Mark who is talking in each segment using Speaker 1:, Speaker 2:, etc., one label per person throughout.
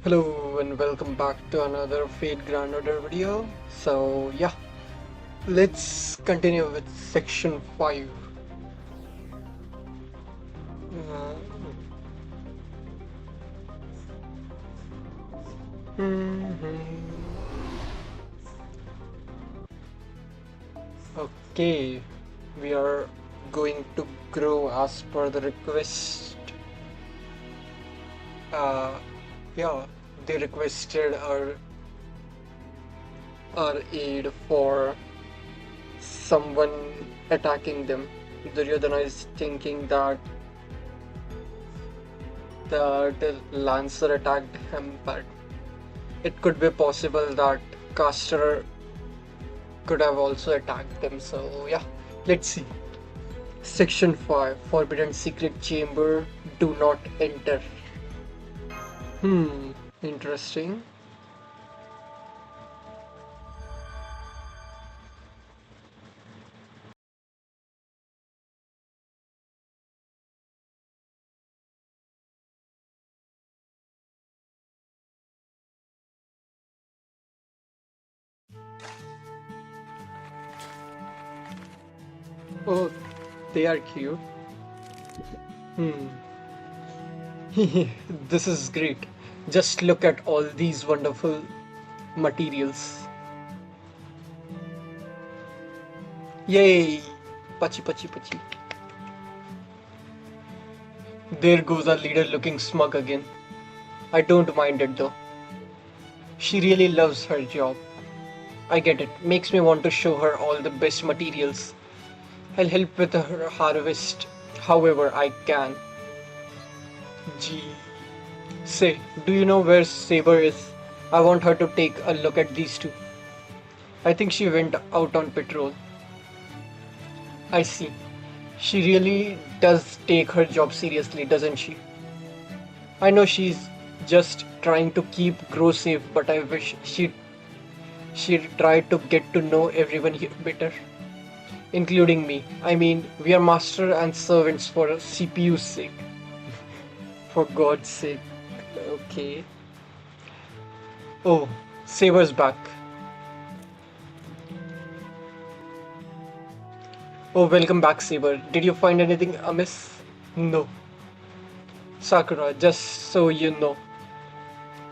Speaker 1: Hello and welcome back to another Fate Grand Order video. Let's continue with section 5. Uh, mhm. Okay, we are going to grow as per the request. Uh, yeah, they requested our aid for someone attacking them. Duryodhana is thinking that Lancer attacked him, but it could be possible that Caster could have also attacked them. So yeah, let's see. Section 5, Forbidden Secret Chamber. Do not enter. Interesting. Oh, they are cute. Hmm. This is great. Just look at all these wonderful materials. Yay! Pachi pachi pachi. There goes our leader looking smug again. I don't mind it though. She really loves her job. I get it. Makes me want to show her all the best materials. I'll help with her harvest however I can. Gee. Say, do you know where Saber is? I want her to take a look at these two. I think she went out on patrol. I see. She really does take her job seriously, doesn't she? I know she's just trying to keep Grow safe, but I wish she'd try to get to know everyone here better, including me. I mean, we are master and servants for CPU's sake. For God's sake. Okay. Oh, Saber's back. Oh, welcome back, Saber. Did you find anything amiss? No. Sakura, just so you know.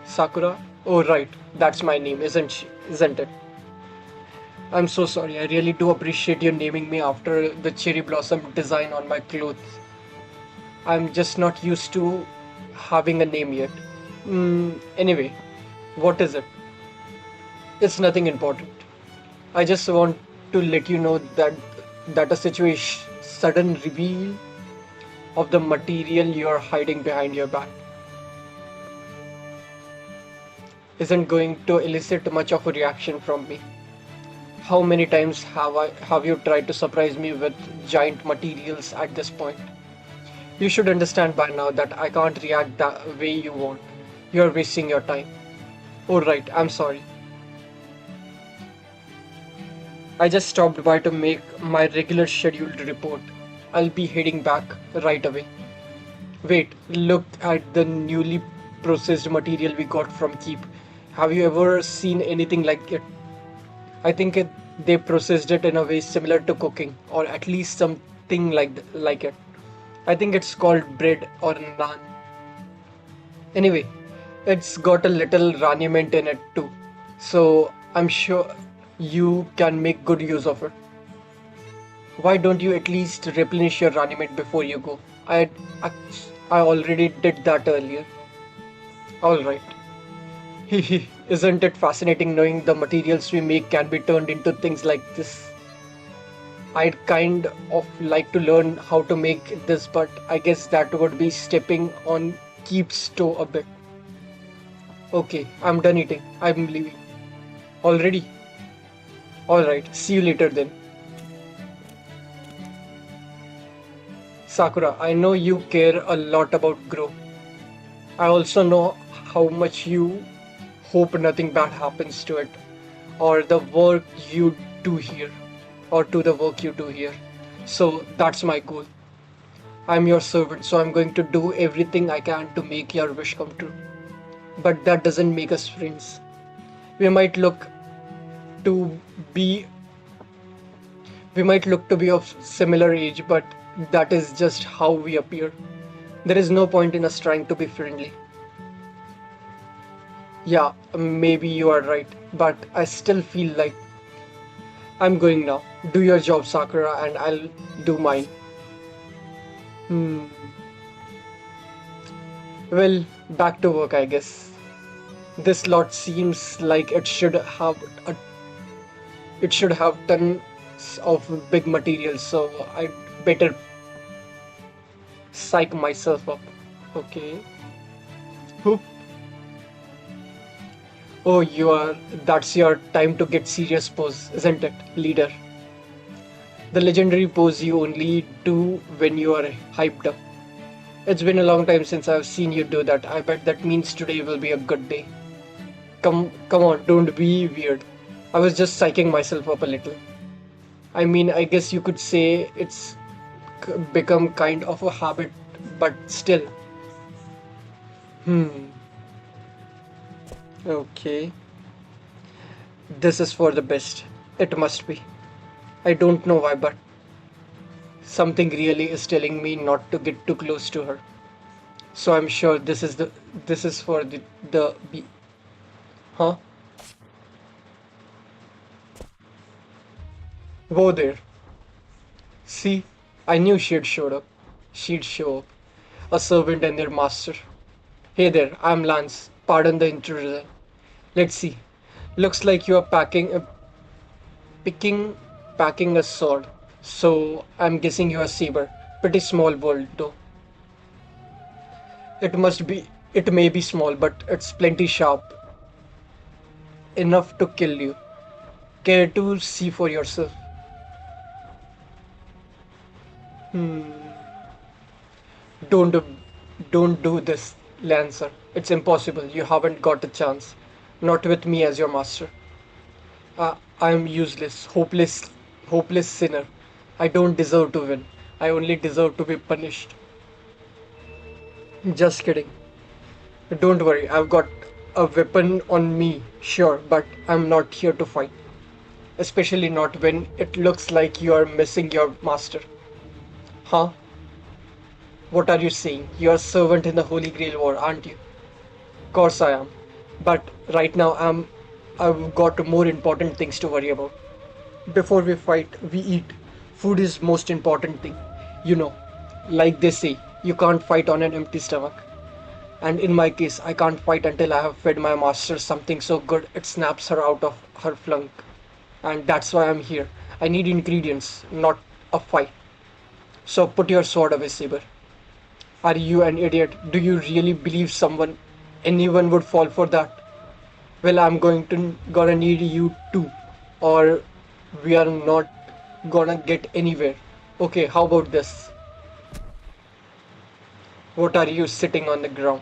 Speaker 1: Sakura? Oh, right. That's my name, isn't she? Isn't it? I'm so sorry. I really do appreciate you naming me after the cherry blossom design on my clothes. I'm just not used to having a name yet. Anyway, what is it? It's nothing important. I just want to let you know that a situation sudden reveal of the material you're hiding behind your back isn't going to elicit much of a reaction from me. How many times have you tried to surprise me with giant materials at this point? You should understand by now that I can't react the way you want. You're wasting your time. Oh right, I'm sorry. I just stopped by to make my regular scheduled report. I'll be heading back right away. Wait, look at the newly processed material we got from Keep. Have you ever seen anything like it? I think they processed it in a way similar to cooking, or at least something like it. I think it's called bread or naan. Anyway, it's got a little raiment in it too, so I'm sure you can make good use of it. Why don't you at least replenish your raiment before you go? I, I already did that earlier. All right. Isn't it fascinating knowing the materials we make can be turned into things like this? I'd kind of like to learn how to make this, but I guess that would be stepping on Keep's toe a bit. Okay, I'm done eating. I'm leaving. Already? Alright, see you later then. Sakura, I know you care a lot about Grow. I also know how much you hope nothing bad happens to it, or the work you do here, or to the work you do here. So that's my goal. I'm your servant, so I'm going to do everything I can to make your wish come true. but that doesn't make us friends. We might look to be we might look to be of similar age, but that is just how we appear. There is no point in us trying to be friendly. Yeah, maybe you are right, but I still feel like I'm going now. Do your job, Sakura, and I'll do mine. Hmm. Well, back to work, I guess. This lot seems like a, it should have tons of big materials, so I'd better psych myself up. Okay. Whoop. Oh, that's your time to get serious pose, isn't it, leader? The legendary pose you only do when you are hyped up. It's been a long time since I've seen you do that. I bet that means today will be a good day. Come on, don't be weird. I was just psyching myself up a little. I mean, I guess you could say it's become kind of a habit, but still. Hmm. Okay. This is for the best. It must be. I don't know why, but something really is telling me not to get too close to her. So I'm sure this is for the huh? Whoa there. See, I knew she'd showed up. She'd show up. A servant and their master. Hey there, I'm Lance. Pardon the intrusion. Let's see. Looks like you are picking, packing a sword. So I'm guessing you're a saber. Pretty small bolt though. It must be. It may be small, but it's plenty sharp. Enough to kill you. Care to see for yourself? Don't do, don't do this, Lancer. It's impossible. You haven't got a chance. Not with me as your master. I'm useless, hopeless sinner. I don't deserve to win. I only deserve to be punished. Just kidding. Don't worry, I've got a weapon on me, sure, but I'm not here to fight. Especially not when it looks like you are missing your master. Huh? What are you saying? You're a servant in the Holy Grail War, aren't you? Course I am. But right now I've got more important things to worry about. Before we fight, we eat. Food is most important thing. You know, like they say, you can't fight on an empty stomach. And in my case, I can't fight until I have fed my master something so good it snaps her out of her flunk. And that's why I'm here. I need ingredients, not a fight. So put your sword away, Saber. Are you an idiot? Do you really believe anyone would fall for that? Well, I'm gonna need you too, or we are not gonna get anywhere. Okay, how about this? What are you sitting on the ground?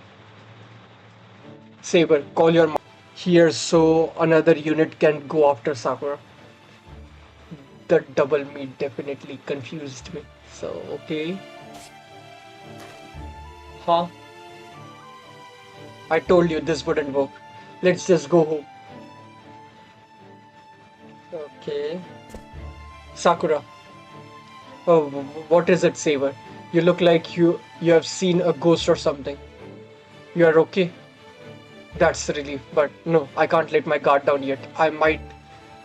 Speaker 1: Saber, call your here so another unit can go after Sakura. The double meat definitely confused me. So, okay. Huh? I told you this wouldn't work. Let's just go home. Okay. Sakura. Oh, what is it, Saber? You look like you have seen a ghost or something. You are okay? That's a relief, but no, I can't let my guard down yet. I might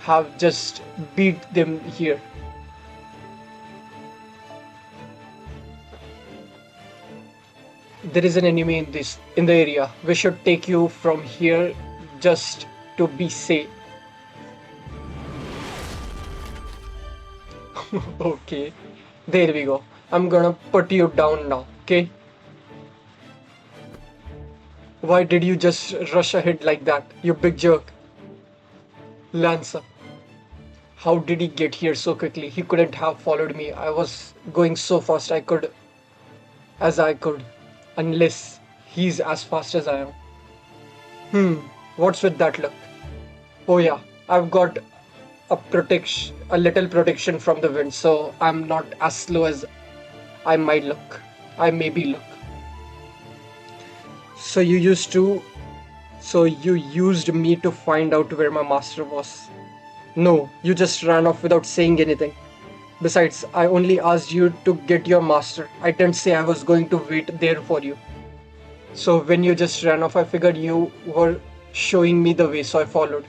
Speaker 1: have just beat them here. There is an enemy in the area. We should take you from here just to be safe. Okay, there we go. I'm gonna put you down now, okay? Why did you just rush ahead like that, you big jerk? Lancer, how did he get here so quickly? He couldn't have followed me. I was going so fast I could, unless he's as fast as I am. Hmm, what's with that look? Oh yeah, I've got a little protection from the wind, so I'm not as slow as I might look. I maybe look. So you used to So you used me to find out where my master was. No, you just ran off without saying anything. Besides, I only asked you to get your master. I didn't say I was going to wait there for you. So when you just ran off, I figured you were showing me the way, so I followed.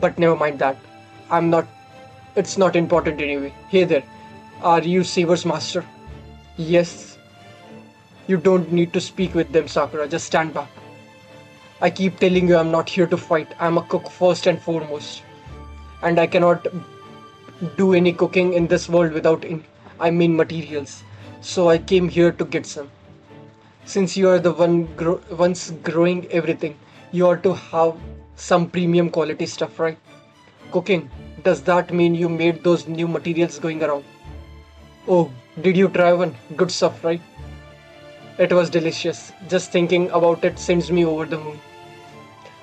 Speaker 1: But never mind that. I'm not. It's not important anyway. Hey there. Are you Saber's master? Yes. You don't need to speak with them, Sakura. Just stand back. I keep telling you I'm not here to fight. I'm a cook first and foremost. And I cannot do any cooking in this world without materials. So I came here to get some. Since you are the ones growing everything, you ought to have some premium quality stuff, right? Cooking. Does that mean you made those new materials going around? Oh, did you try one? Good stuff, right? It was delicious. Just thinking about it sends me over the moon.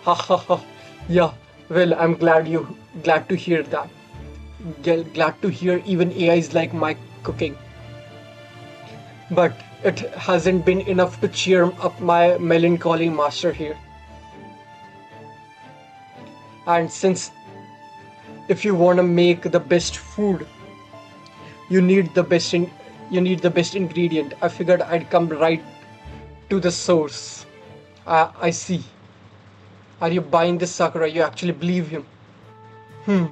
Speaker 1: Ha ha ha. Yeah. Well, I'm glad to hear that. Glad to hear even AIs like my cooking. But it hasn't been enough to cheer up my melancholy master here. And since if you want to make the best food, you need the best in, you need the best ingredient. I figured I'd come right to the source. I see. Are you buying this, Sakura? You actually believe him? Hmm.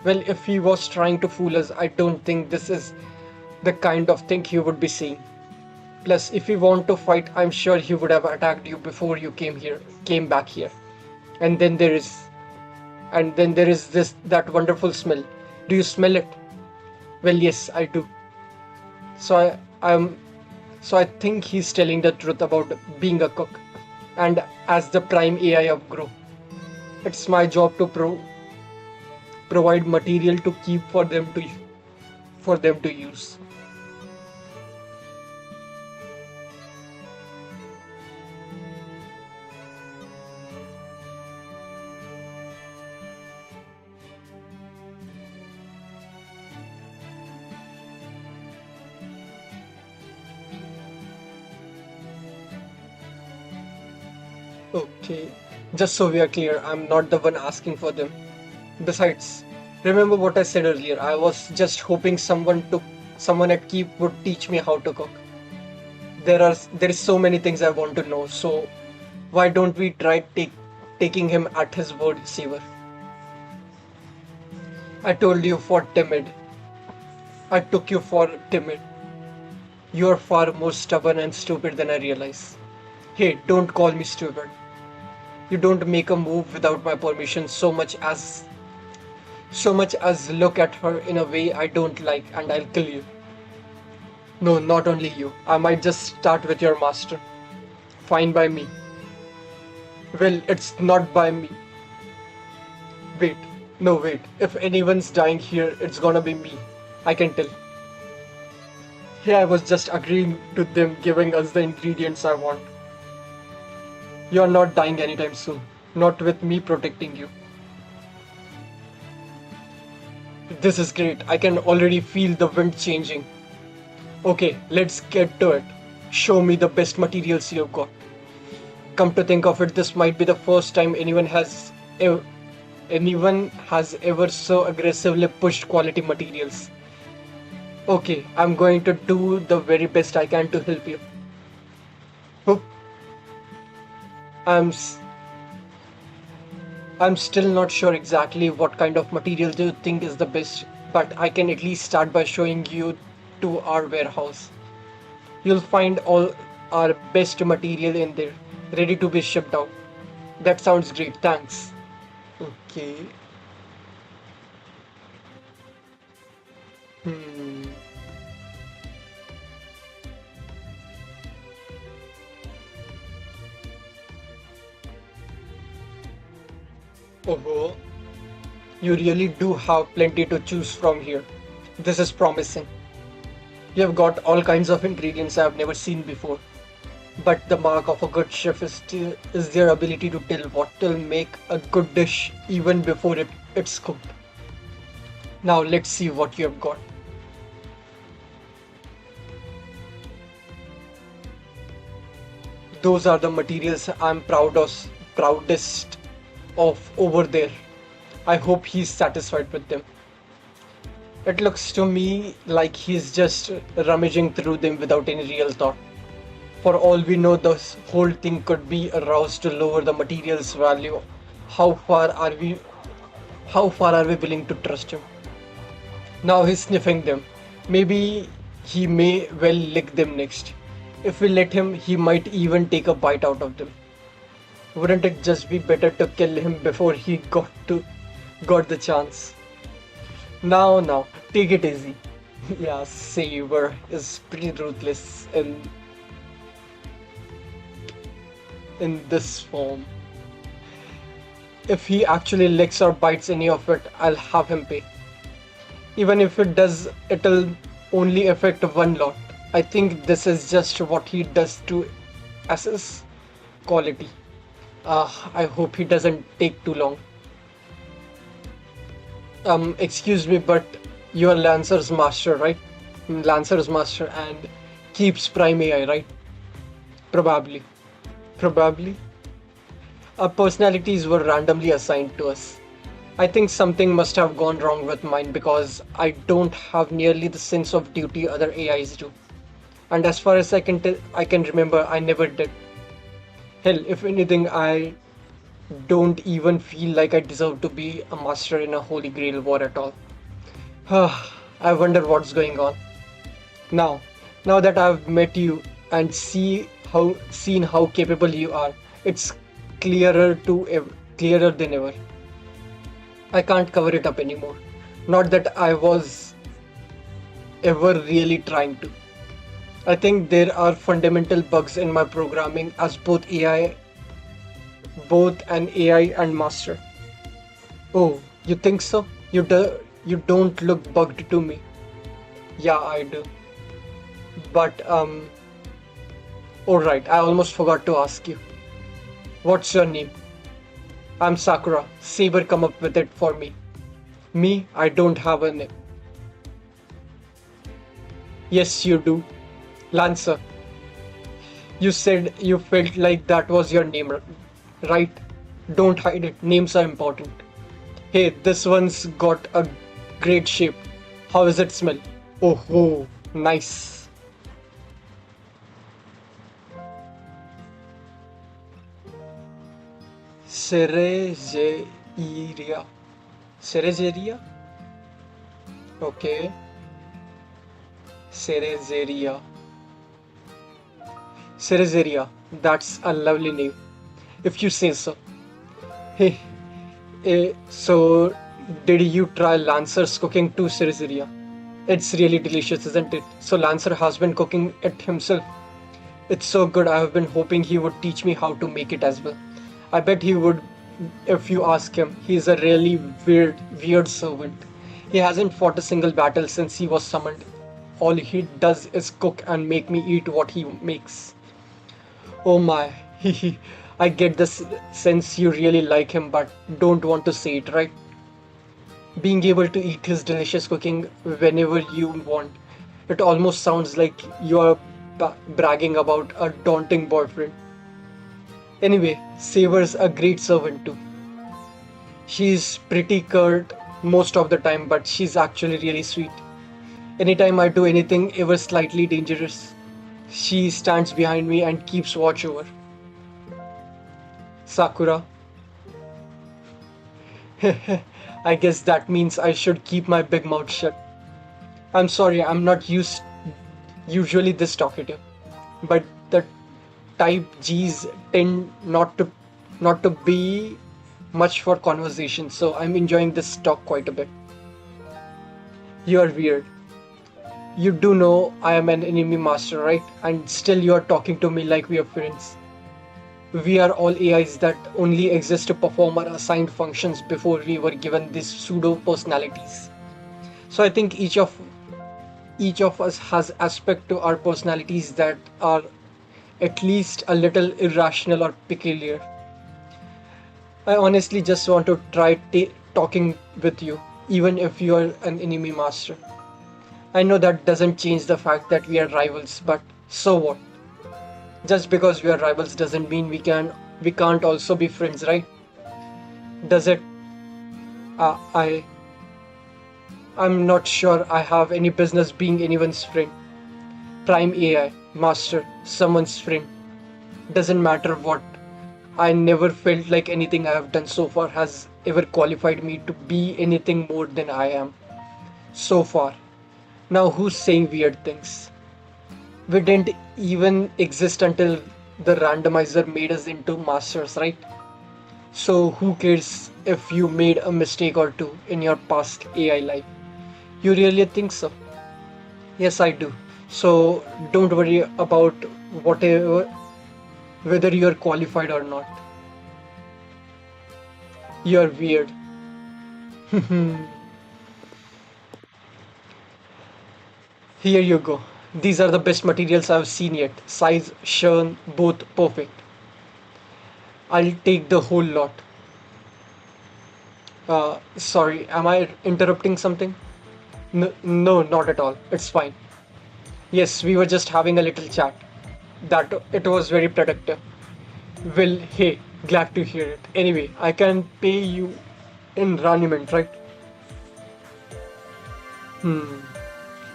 Speaker 1: Well, if he was trying to fool us, I don't think this is the kind of thing he would be saying. Plus, if he want to fight, I'm sure he would have attacked you before you came back here. And then there is, and then there is that wonderful smell. Do you smell it? Well, yes, I do. So so I think he's telling the truth about being a cook. And as the prime AI of Grow, it's my job to provide material to keep for them to use. Okay, just so we are clear, I'm not the one asking for them. Besides, remember what I said earlier? I was just hoping someone at Keep would teach me how to cook. There is so many things I want to know. So why don't we try taking him at his word, Seaver? I told you for timid. I took you for timid. You're far more stubborn and stupid than I realize. Hey, don't call me stupid. You don't make a move without my permission so much as look at her in a way I don't like and I'll kill you. No, not only you. I might just start with your master. Fine by me. Well, it's not by me. Wait. No, wait. If anyone's dying here, it's gonna be me. I can tell. Here I was just agreeing to them giving us the ingredients I want. You're not dying anytime soon. Not with me protecting you. This is great. I can already feel the wind changing. Okay, let's get to it. Show me the best materials you've got. Come to think of it, this might be the first time anyone has ever so aggressively pushed quality materials. Okay, I'm going to do the very best I can to help you. Hope I'm s- I'm still not sure exactly what kind of material do you think is the best, but I can at least start by showing you to our warehouse. You'll find all our best material in there, ready to be shipped out. That sounds great, thanks. Okay. Hmm. Oh, you really do have plenty to choose from here. This is promising. You have got all kinds of ingredients I have never seen before. But the mark of a good chef is their ability to tell what will make a good dish even before it's cooked. Now let's see what you have got. Those are the materials I'm proudest of over there. I hope he's satisfied with them. It looks to me like he's just rummaging through them without any real thought. For all we know, this whole thing could be aroused to lower the material's value. How far are we how far are we willing to trust him? Now he's sniffing them. Maybe he may well lick them next. If we let him, he might even take a bite out of them. Wouldn't it just be better to kill him before he got the chance? Now, take it easy. Yeah, Saber is pretty ruthless in this form. If he actually licks or bites any of it, I'll have him pay. Even if it does, it'll only affect one lot. I think this is just what he does to assess quality. I hope he doesn't take too long. Excuse me, but you're Lancer's master, right? Lancer's master and keeps Prime AI, right? Probably. Probably. Our personalities were randomly assigned to us. I think something must have gone wrong with mine because I don't have nearly the sense of duty other AIs do. And as far as I can remember, I never did. Hell, if anything, I don't even feel like I deserve to be a master in a Holy Grail war at all. I wonder what's going on. Now, now that I've met you and seen how capable you are, it's clearer than ever. I can't cover it up anymore. Not that I was ever really trying to. I think there are fundamental bugs in my programming as both an AI and master. Oh, you think so? You don't look bugged to me. Yeah, I do. But alright, I almost forgot to ask you. What's your name? I'm Sakura. Saber come up with it for me. Me, I don't have a name. Yes, you do. Lancer. You said you felt like that was your name, right? Don't hide it. Names are important. Hey, this one's got a great shape. How does it smell? Oh, nice. Cerejeria. Cerejeria? Okay. Cerejeria. Cerejeria. That's a lovely name. If you say so. Hey, so did you try Lancer's cooking too, Cerejeria? It's really delicious, isn't it? So Lancer has been cooking it himself. It's so good. I have been hoping he would teach me how to make it as well. I bet he would if you ask him. He's a really weird servant. He hasn't fought a single battle since he was summoned. All he does is cook and make me eat what he makes. Oh my, I get this sense you really like him but don't want to say it, right? Being able to eat his delicious cooking whenever you want. It almost sounds like you're bragging about a daunting boyfriend. Anyway, Saber's a great servant too. She's pretty curt most of the time, but she's actually really sweet. Anytime I do anything ever slightly dangerous, she stands behind me and keeps watch over. Sakura. I guess that means I should keep my big mouth shut. I'm sorry, I'm not usually this talkative, but the type G's tend not to be much for conversation, so I'm enjoying this talk quite a bit. You're weird. You do know I am an enemy master, right? And still you're talking to me like we are friends. We are all AIs that only exist to perform our assigned functions before we were given these pseudo personalities. So I think each of us has aspect to our personalities that are at least a little irrational or peculiar. I honestly just want to try talking with you, even if you are an enemy master. I know that doesn't change the fact that we are rivals, but so what? Just because we are rivals doesn't mean we can't also be friends, right? Does it? I I'm not sure I have any business being anyone's friend. Prime AI, master, someone's friend. Doesn't matter what. I never felt like anything I have done so far has ever qualified me to be anything more than I am. So far. Now who's saying weird things? We didn't even exist until the randomizer made us into masters, right? So who cares if you made a mistake or two in your past AI life? You really think so? Yes, I do. So don't worry about whatever, whether you're qualified or not. You're weird. Here you go. These are the best materials I've seen yet. Size, shine, both perfect. I'll take the whole lot. Sorry, am I interrupting something? No, not at all. It's fine. Yes, we were just having a little chat. That it was very productive. Well, hey, glad to hear it. Anyway, I can pay you in raiment, right? Hmm.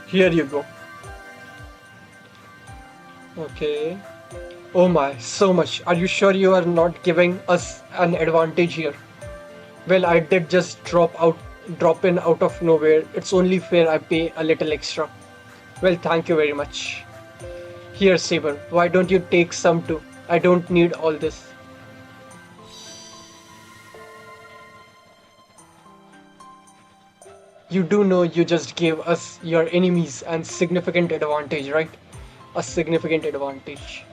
Speaker 1: Here you go. Okay. Oh my, so much. Are you sure you are not giving us an advantage here? Well, I did just drop in out of nowhere. It's only fair I pay a little extra. Well, thank you very much. Here, Saber, why don't you take some too? I don't need all this. You do know you just gave us your enemies and significant advantage, right? A significant advantage.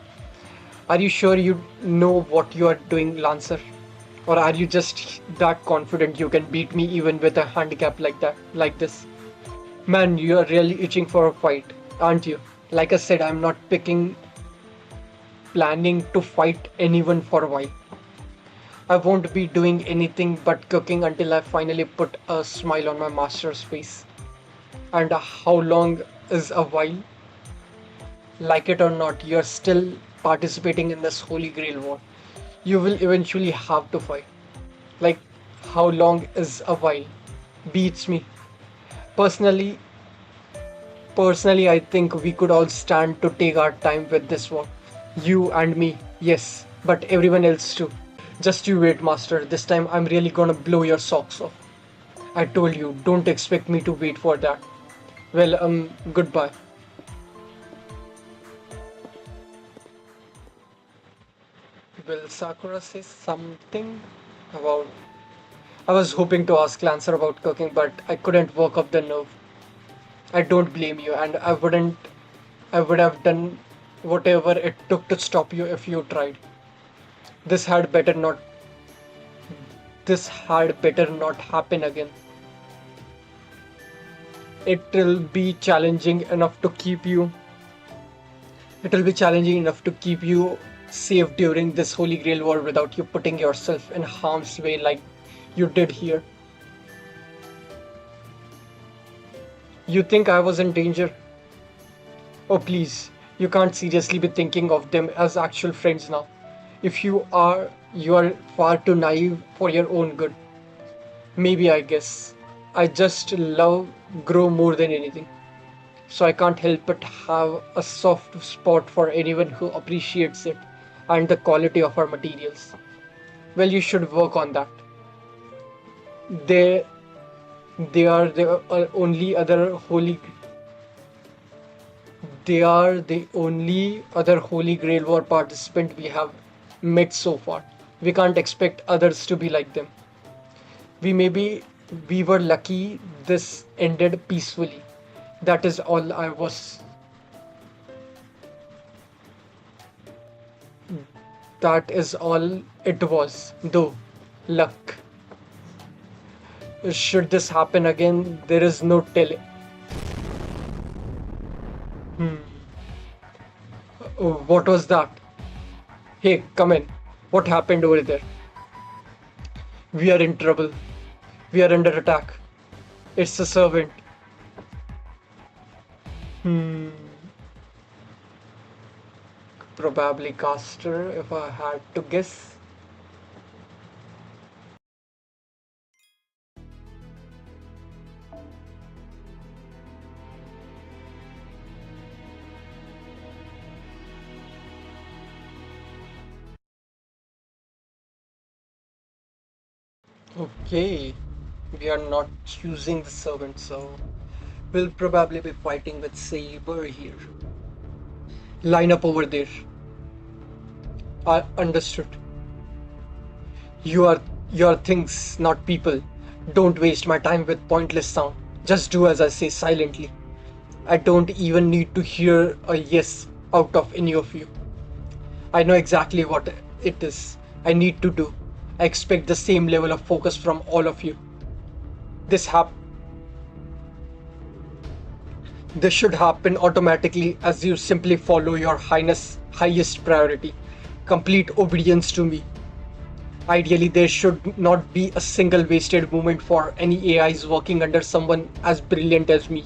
Speaker 1: Are you sure you know what you are doing, Lancer? Or are you just that confident you can beat me even with a handicap like that, like this? Man, you are really itching for a fight, aren't you? Like I said, I'm not planning to fight anyone for a while. I won't be doing anything but cooking until I finally put a smile on my master's face. And how long is a while? Like it or not, you're still participating in this Holy Grail war. You will eventually have to fight. Like, how long is a while? Beats me. Personally, personally, I think we could all stand to take our time with this war. You and me, yes, but everyone else too. Just you wait, Master. This time I'm really gonna blow your socks off. I told you, don't expect me to wait for that. Well, goodbye. Will Sakura say something about. I was hoping to ask Lancer about cooking, but I couldn't work up the nerve. I don't blame you, and I would have done whatever it took to stop you if you tried. This had better not. This had better not happen again. It'll be challenging enough to keep you. It'll be challenging enough to keep you safe during this Holy Grail war without you putting yourself in harm's way like you did here. You think I was in danger? Oh, please. You can't seriously be thinking of them as actual friends now. If you are far too naive for your own good. Maybe I guess. I just love grow more than anything. So I can't help but have a soft spot for anyone who appreciates it and the quality of our materials. Well, you should work on that. They they are the only other holy they are the only other Holy Grail War participant we have met so far. We can't expect others to be like them. We maybe we were lucky this ended peacefully. That is all I was. That is all it was. Though, luck. Should this happen again, there is no telling. Hmm. What was that? Hey, come in. What happened over there? We are in trouble. We are under attack. It's a servant. Hmm. Probably caster, if I had to guess. Okay, we are not choosing the servant, so we'll probably be fighting with Saber here. Line up over there. I understood. You are your things, not people. Don't waste my time with pointless sound. Just do as I say silently. I don't even need to hear a yes out of any of you. I know exactly what it is I need to do. I expect the same level of focus from all of you. This hap this should happen automatically as you simply follow your highness highest priority. Complete obedience to me. Ideally, there should not be a single wasted moment for any AIs working under someone as brilliant as me.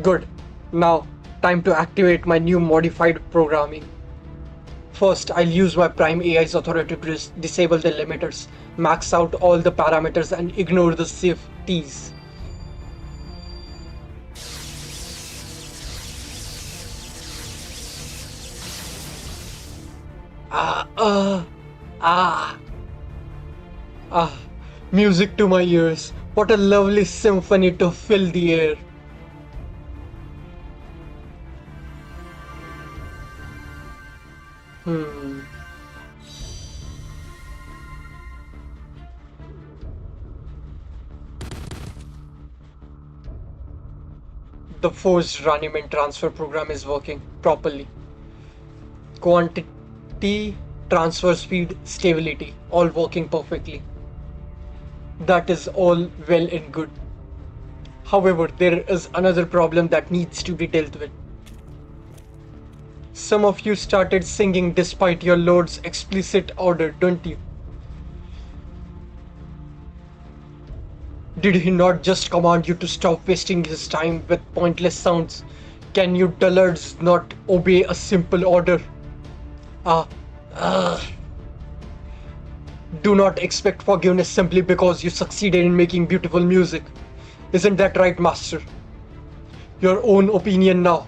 Speaker 1: Good. Now, time to activate my new modified programming. First, I'll use my Prime AI's authority to disable the limiters, max out all the parameters, and ignore the safeties. Ah, ah, ah. Music to my ears. What a lovely symphony to fill the air. Hmm. The forced Running transfer program is working properly. Quantity, transfer speed, stability, all working perfectly. That is all well and good. However, there is another problem that needs to be dealt with. Some of you started singing despite your lord's explicit order, don't you? Did he not just command you to stop wasting his time with pointless sounds? Can you dullards not obey a simple order? Ah, ah. Do not expect forgiveness simply because you succeeded in making beautiful music. Isn't that right, Master? Your own opinion now,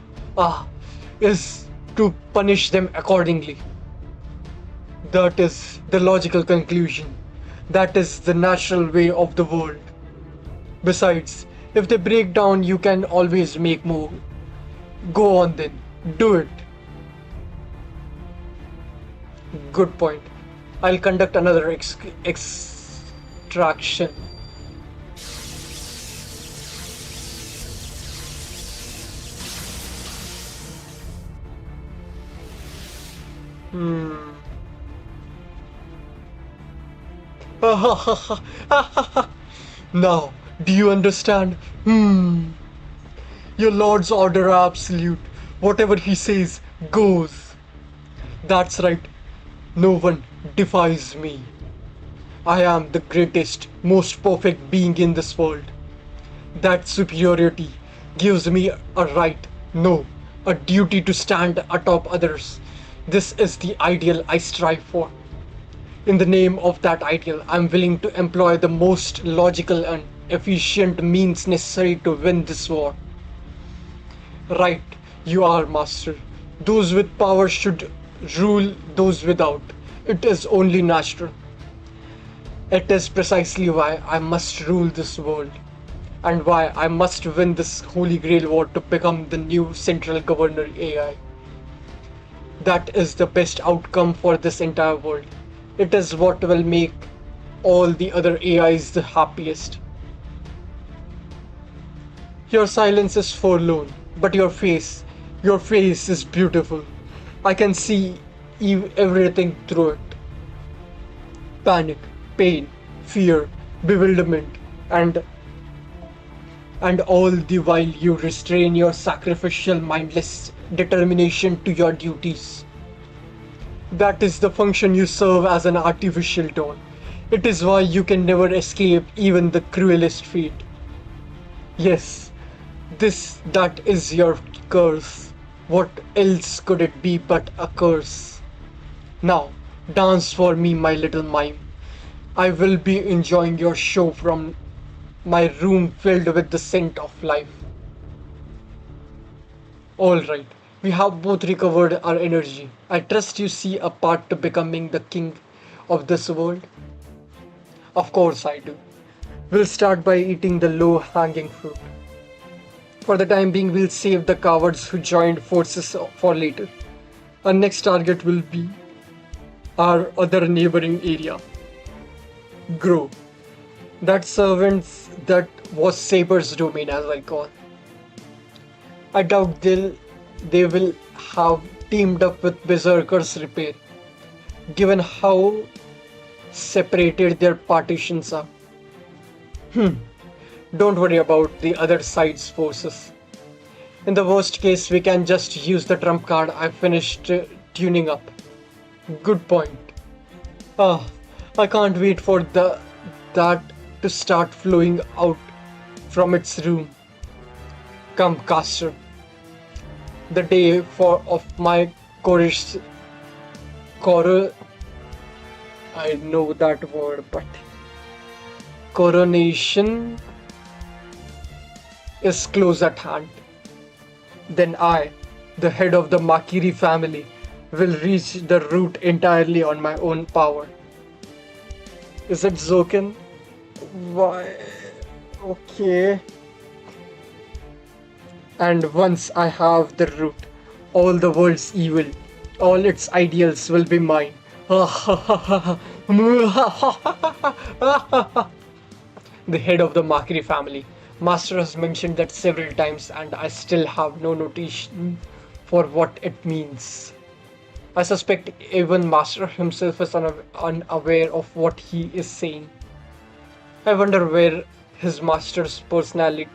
Speaker 1: is to punish them accordingly. That is the logical conclusion. That is the natural way of the world. Besides, if they break down, you can always make more. Go on then, do it. Good point. I'll conduct another extraction. Hmm. Now, do you understand? Hmm. Your Lord's order are absolute. Whatever he says goes. That's right. No one defies me. I am the greatest, most perfect being in this world. That superiority gives me a right, no, a duty to stand atop others. This is the ideal I strive for. In the name of that ideal, I am willing to employ the most logical and efficient means necessary to win this war. Right, you are, Master. Those with power should rule those without. It is only natural. It is precisely why I must rule this world, and why I must win this Holy Grail war to become the new Central Governor AI. That is the best outcome for this entire world. It is what will make all the other AIs the happiest. Your silence is forlorn, but your face is beautiful. I can see everything through it. Panic, pain, fear, bewilderment, and all the while you restrain your sacrificial mindless determination to your duties. That is the function you serve as an artificial dawn. It is why you can never escape even the cruelest fate. Yes, that is your curse. What else could it be but a curse? Now, dance for me, my little mime. I will be enjoying your show from my room filled with the scent of life. Alright, we have both recovered our energy. I trust you see a path to becoming the king of this world. Of course I do. We'll start by eating the low hanging fruit. For the time being, we'll save the cowards who joined forces for later. Our next target will be our other neighboring area, Grow. That was Saber's domain, as I call. I doubt they will have teamed up with Berserker's repair, given how separated their partitions are. Don't worry about the other side's forces. In the worst case, we can just use the trump card I finished tuning up. Good point. Ah, I can't wait for the that to start flowing out from its room. Come, caster. The day for of my chorus, cor I know that word, but coronation is close at hand. Then I, the head of the Makiri family, will reach the root entirely on my own power. Is it Zoken? Why? Okay. And once I have the root, all the world's evil, all its ideals will be mine. The head of the Makri family. Master has mentioned that several times, and I still have no notation for what it means. I suspect even Master himself is unaware of what he is saying. I wonder where his master's personality.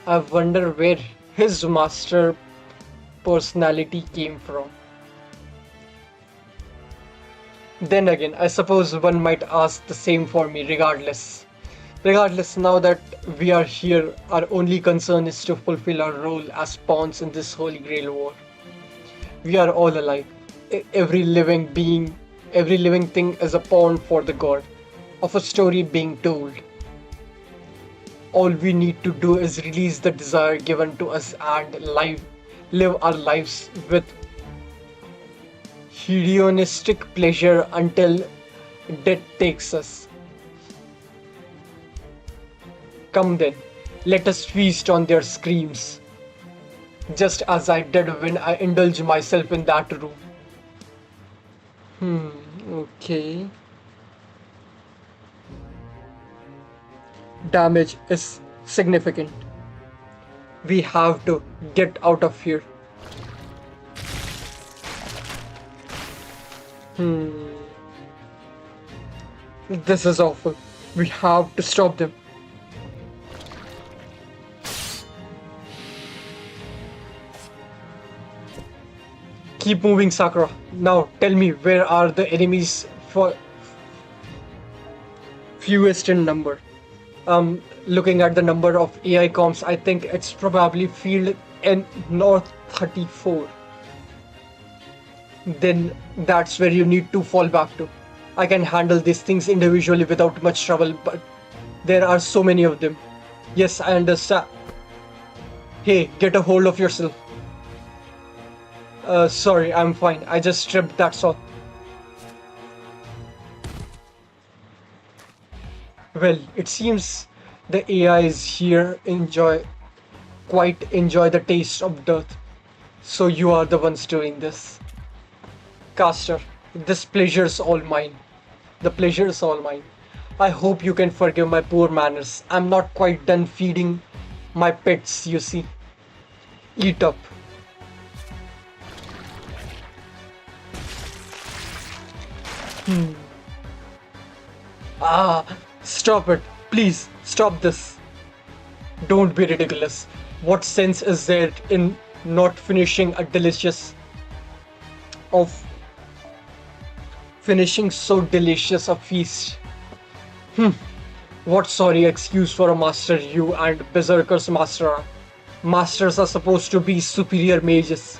Speaker 1: I wonder where his master personality came from. Then again, I suppose one might ask the same for me regardless. Regardless, now that we are here, our only concern is to fulfill our role as pawns in this Holy Grail war. We are all alike. Every living being, every living thing is a pawn for the god of a story being told. All we need to do is release the desire given to us and live our lives with hedonistic pleasure until death takes us. Come then, let us feast on their screams, just as I did when I indulged myself in that room. Okay. Damage is significant. We have to get out of here. This is awful. We have to stop them. Keep moving, Sakura. Now tell me, where are the enemies for fewest in number? Looking at the number of AI comps, I think it's probably field N North 34. Then that's where you need to fall back to. I can handle these things individually without much trouble, but there are so many of them. Yes, I understand. Hey, get a hold of yourself. Sorry, I'm fine. I just tripped, that's all. Well, it seems the AIs here quite enjoy the taste of death. So you are the ones doing this. Caster, this pleasure's all mine. The pleasure's all mine. I hope you can forgive my poor manners. I'm not quite done feeding my pets, you see. Eat up. Stop it. Please, stop this. Don't be ridiculous. What sense is there in not of finishing so delicious a feast? What sorry excuse for a master you and Berserker's master are? Masters are supposed to be superior mages.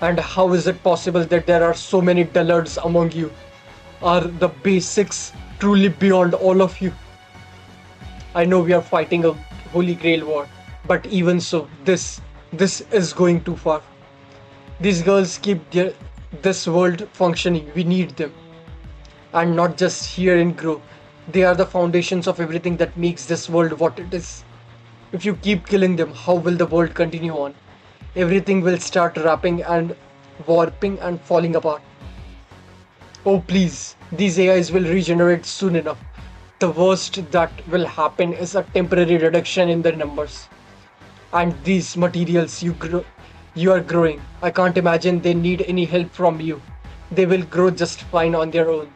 Speaker 1: And how is it possible that there are so many dullards among you? Are the basics truly beyond all of you? I know we are fighting a holy grail war, but even so, this is going too far. These girls keep this world functioning. We need them, and not just here in Grow. They are the foundations of everything that makes this world what it is. If you keep killing them, how will the world continue on? Everything will start wrapping and warping and falling apart. Oh please, these AIs will regenerate soon enough. The worst that will happen is a temporary reduction in their numbers. And these materials you are growing, I can't imagine they need any help from you. They will grow just fine on their own.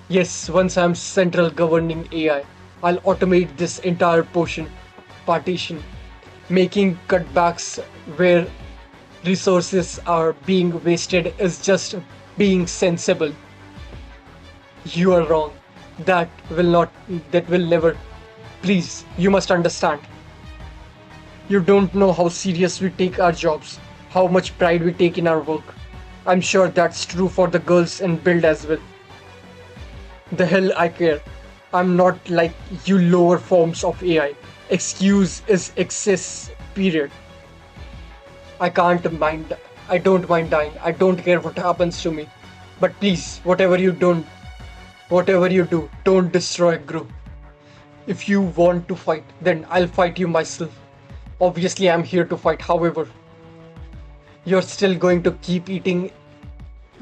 Speaker 1: Yes, once I'm central governing AI, I'll automate this entire partition, making cutbacks where resources are being wasted is just being sensible. You are wrong. That will not, that will never. Please, you must understand. You don't know how serious we take our jobs, how much pride we take in our work. I'm sure that's true for the girls in build as well. The hell I care. I'm not like you lower forms of AI. Excuse is excess, period. I can't mind. I don't mind dying. I don't care what happens to me. But please, whatever you do, don't destroy Gru. If you want to fight, then I'll fight you myself. Obviously, I'm here to fight. However, you're still going to keep eating.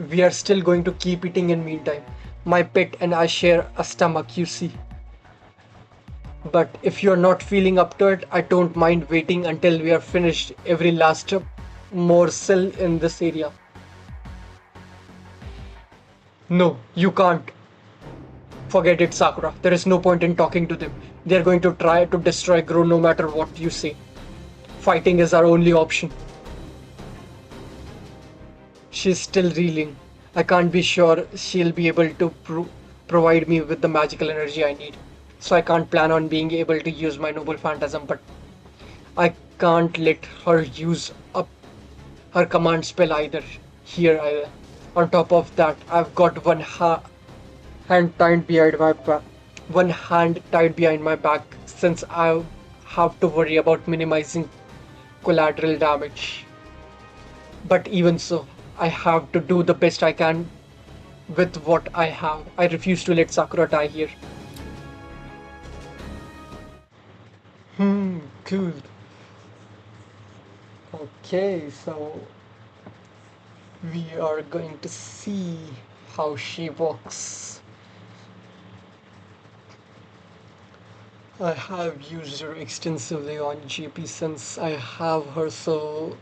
Speaker 1: We are still going to keep eating in meantime. My pet and I share a stomach, you see. But if you're not feeling up to it, I don't mind waiting until we are finished every last morsel in this area. No, you can't. Forget it, Sakura. There is no point in talking to them. They're going to try to destroy Gro no matter what you say. Fighting is our only option. She's still reeling. I can't be sure she'll be able to provide me with the magical energy I need. So I can't plan on being able to use my noble phantasm, but I can't let her use up her command spell either. Here either. On top of that, I've got hand tied behind my back. One hand tied behind my back since I have to worry about minimizing collateral damage. But even so, I have to do the best I can with what I have. I refuse to let Sakura die here. Cool. Okay, so we are going to see how she works. I have used her extensively on GP since I have her, so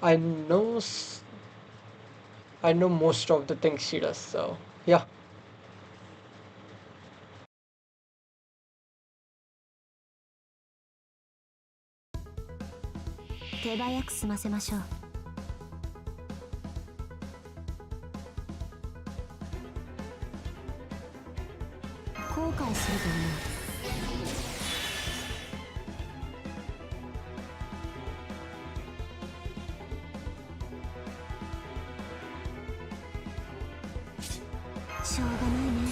Speaker 1: I know I know most of the things she does. So yeah.
Speaker 2: 手早く済ませましょう。後悔すると思う。しょうがないね。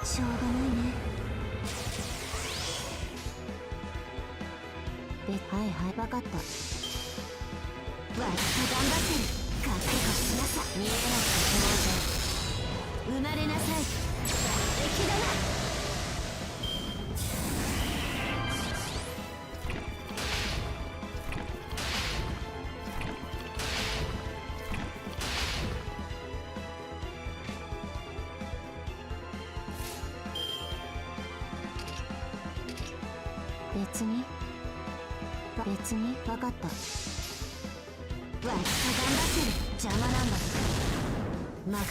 Speaker 2: しょうがないね。で、はいはい、分かった。わっと頑張ってる。覚悟しなさい。見えなくて当然。生まれなさい。敵だな。別に分かった。わっと頑張ってる。邪魔なんだぞ。魔眼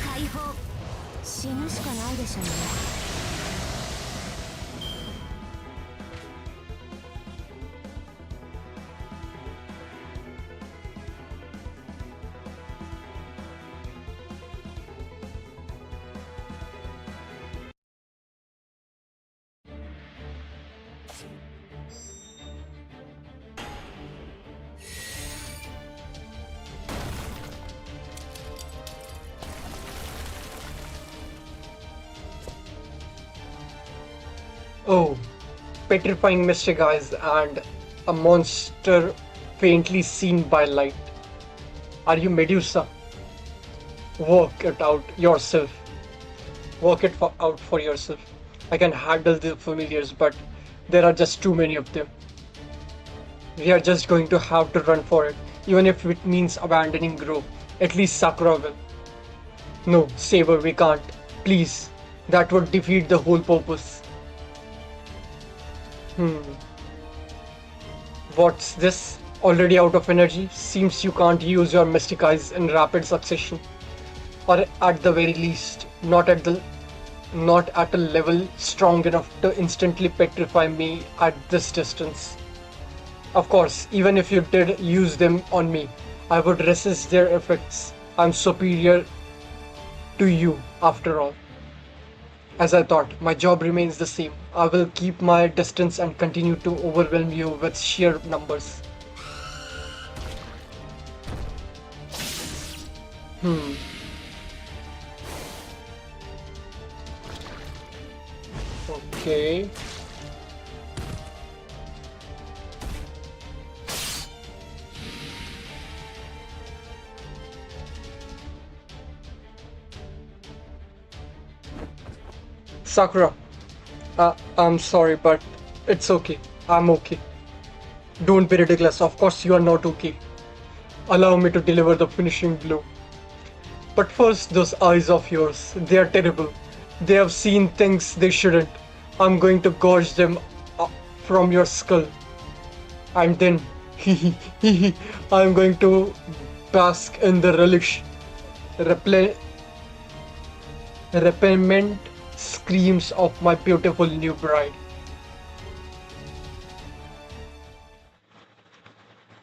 Speaker 2: 解放。死ぬしかないでしょうね。
Speaker 1: Oh, petrifying mystic eyes and a monster faintly seen by light. Are you Medusa? Work it out yourself. Out for yourself. I can handle the familiars, but there are just too many of them. We are just going to have to run for it, even if it means abandoning Grove. At least Sakura will. No, Saber, we can't. Please. That would defeat the whole purpose. Hmm. What's this? Already out of energy? Seems you can't use your mystic eyes in rapid succession. Or at the very least, not at a level strong enough to instantly petrify me at this distance. Of course, even if you did use them on me, I would resist their effects. I'm superior to you, after all. As I thought, my job remains the same. I will keep my distance and continue to overwhelm you with sheer numbers. Hmm. Okay. Sakura, I'm sorry, but it's okay. I'm okay. Don't be ridiculous. Of course, you are not okay. Allow me to deliver the finishing blow. But first, those eyes of yours, they are terrible. They have seen things they shouldn't. I'm going to gorge them from your skull. And then, I'm going to bask in the relish, repl- repellent screams of my beautiful new bride.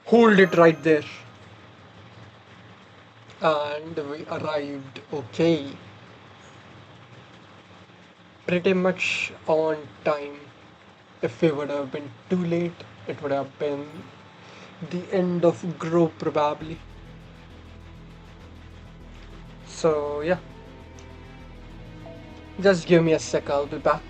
Speaker 1: Hold it right there. And we arrived. Okay. Pretty much on time. If we would have been too late, it would have been the end of Grow probably. So yeah, just give me a sec, I'll be back.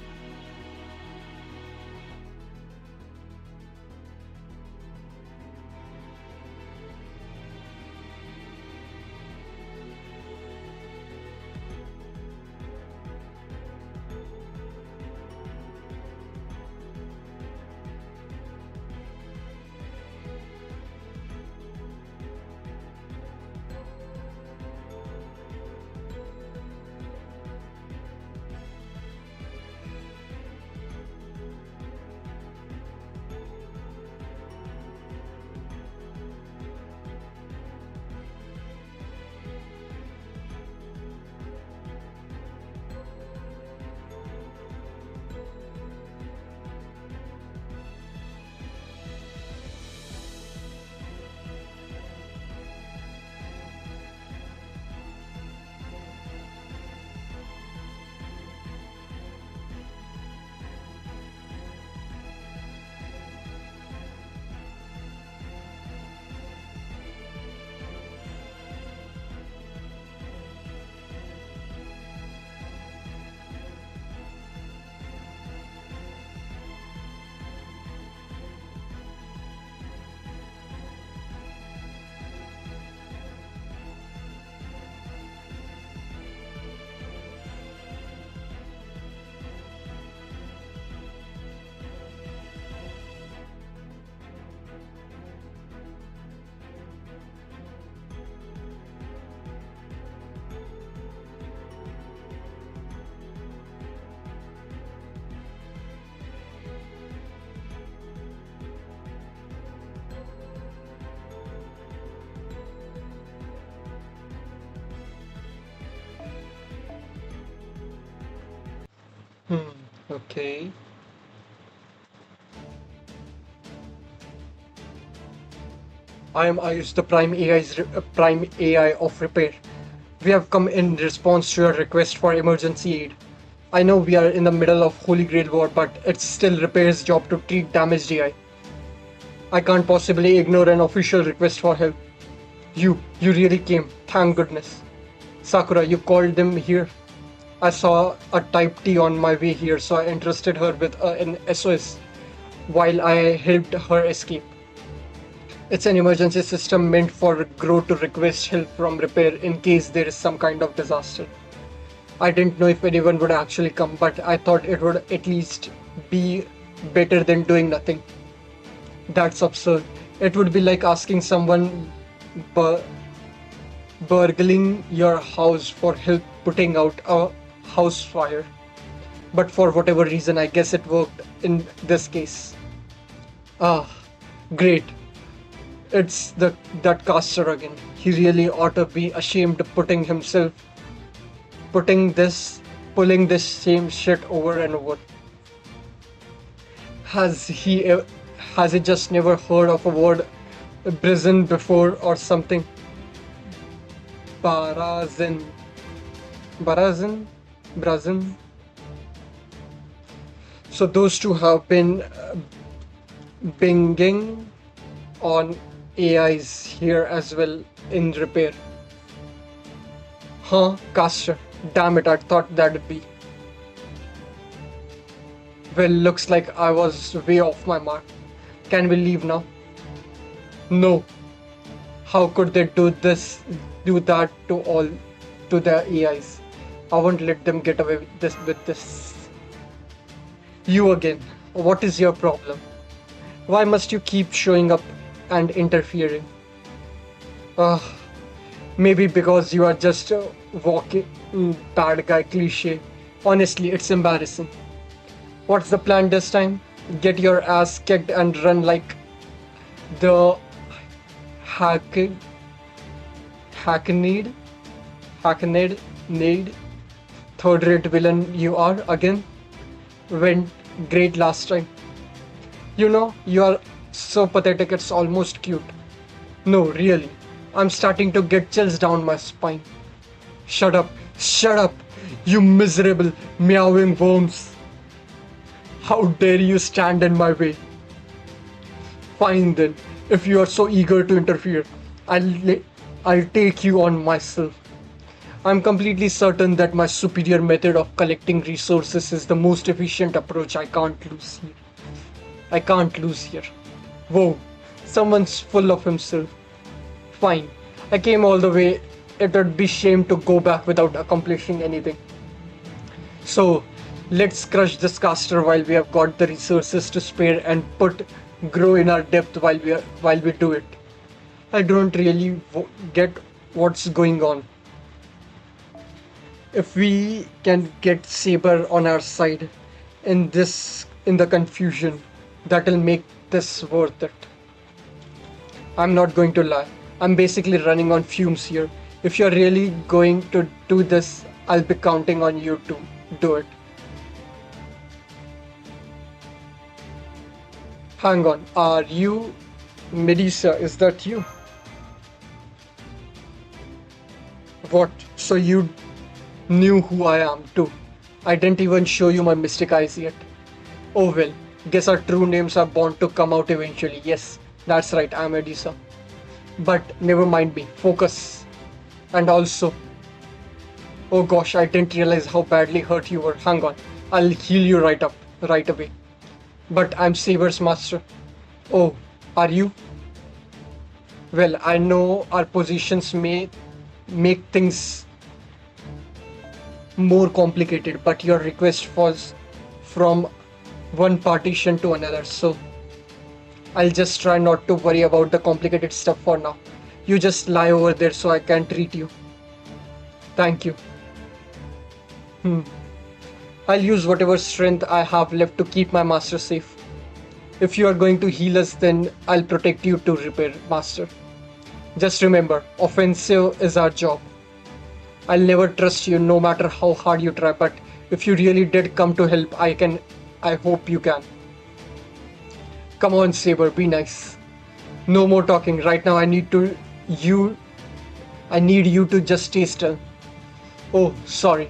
Speaker 1: Hmm, okay. I am Ayush, the Prime AI of Repair. We have come in response to your request for emergency aid. I know we are in the middle of Holy Grail War, but it's still Repair's job to treat damaged AI. I can't possibly ignore an official request for help. You really came, thank goodness. Sakura, you called them here? I saw a Type T on my way here, so I entrusted her with an SOS while I helped her escape. It's an emergency system meant for Grow to request help from Repair in case there is some kind of disaster. I didn't know if anyone would actually come, but I thought it would at least be better than doing nothing. That's absurd. It would be like asking someone bur- burgling your house for help putting out a house fire. But for whatever reason, I guess it worked in this case. Ah, great. It's that caster again. He really ought to be ashamed of putting this pulling this same shit over and over. Has he has he just never heard of a word brazen before or something? Barazin. Barazin? Brazin? So those two have been binging on AIs here as well in Repair. Huh, Caster. Damn it, I thought that'd be. Well, looks like I was way off my mark. Can we leave now? No. How could they do that to their AIs? I won't let them get away with this. You again. What is your problem? Why must you keep showing up and interfering? Uh, Maybe because you are just a walking bad guy cliche. Honestly, it's embarrassing. What's the plan this time? Get your ass kicked and run like the hack hackneyed hackneyed need third rate villain you are again? Went great last time. You know, you are so pathetic it's almost cute. No, really. I'm starting to get chills down my spine. Shut up, you miserable meowing worms. How dare you stand in my way? Fine then, if you are so eager to interfere, I'll take you on myself. I'm completely certain that my superior method of collecting resources is the most efficient approach. I can't lose here. Whoa, someone's full of himself. Fine, I came all the way. It would be shame to go back without accomplishing anything. So, let's crush this caster while we have got the resources to spare and put grow in our depth while we do it. I don't really get what's going on. If we can get Saber on our side in the confusion, that'll make this worth it. I'm not going to lie. I'm basically running on fumes here. If you're really going to do this, I'll be counting on you to do it. Hang on, are you Medusa? Is that you? What? So you knew who I am too? I didn't even show you my mystic eyes yet. Oh well, guess our true names are bound to come out eventually. Yes, that's right, I'm Medusa. But never mind me, focus. And also, oh gosh, I didn't realize how badly hurt you were. Hang on, I'll heal you right away. But I'm Saber's master. Oh, are you? Well, I know our positions may make things more complicated, but your request was from one partition to another, so I'll just try not to worry about the complicated stuff for now. You just lie over there so I can treat you. Thank you. I'll use whatever strength I have left to keep my master safe. If you are going to heal us, then I'll protect you to Repair, master. Just remember, offensive is our job. I'll never trust you no matter how hard you try, but if you really did come to help, I hope you can. Come on, Saber, be nice. No more talking. Right now I need you to just stay still. Oh, sorry.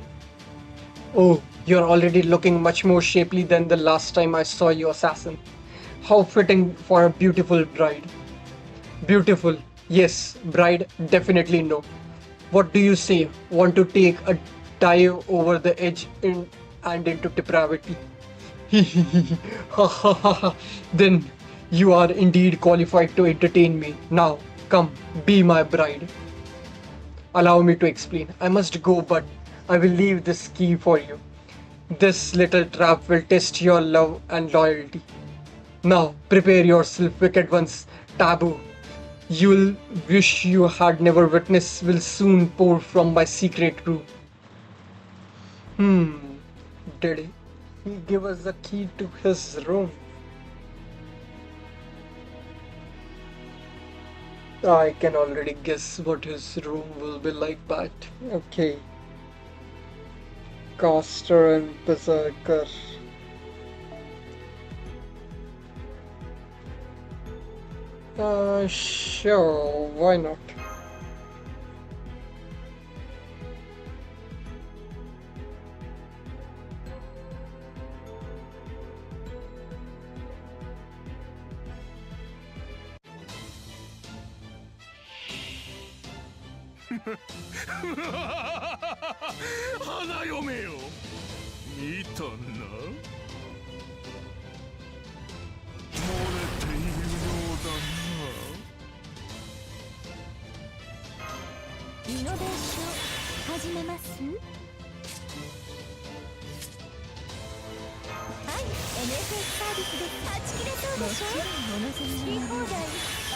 Speaker 1: Oh, You're already looking much more shapely than the last time I saw you, assassin. How fitting for a beautiful bride. Beautiful. Yes. Bride. Definitely no. What do you say? Want to take a dive over the edge and into depravity? Ha ha ha ha. Then you are indeed qualified to entertain me. Now, come, be my bride. Allow me to explain. I must go, but I will leave this key for you. This little trap will test your love and loyalty. Now, prepare yourself, wicked ones. Taboo. You'll wish you had never witnessed will soon pour from my secret room. Hmm. Did he give us the key to his room? I can already guess what his room will be like, but okay. Caster and Berserker. Sure, why not?
Speaker 2: NSS サービスです。はち切れそうでしょ。もちろんお望みのまま好き放題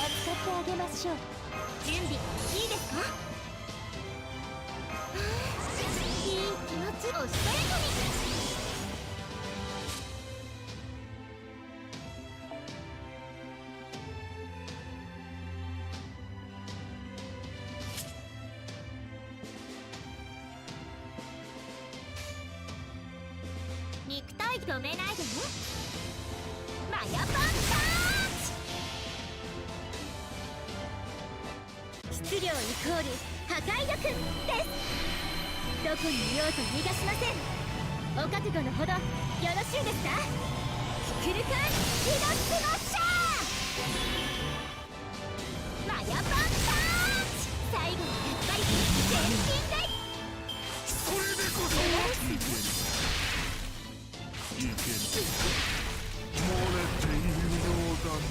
Speaker 2: 扱ってあげましょう。準備いいですか。いい気持ちおしとやかに。肉体止めないでね。マヤパンチ質量イコール破壊力です。どこにいようと逃がしません。お覚悟のほどよろしいですか。ひっくるかひどスマッシャー。マヤパンチ最後はやっぱり全身でそれでこそいける。漏れているようだな。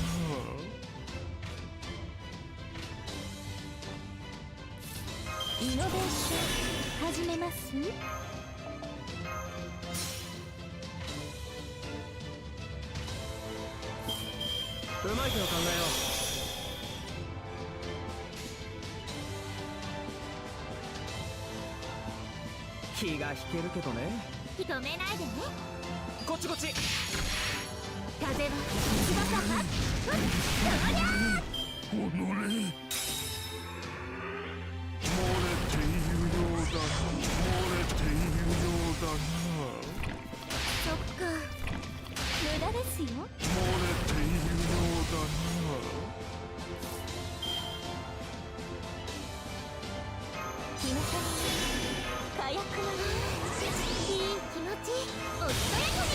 Speaker 2: イノベーション始めます。うまい手を考えよう。気が引けるけどね。止めないでね。こっちこっち。風は水がかかっ。そりゃあ。おのれ。漏れているようだな。漏れているようだな。そっか。無駄ですよ。漏れているようだな。君様火薬のいい気持ちおしとやかに。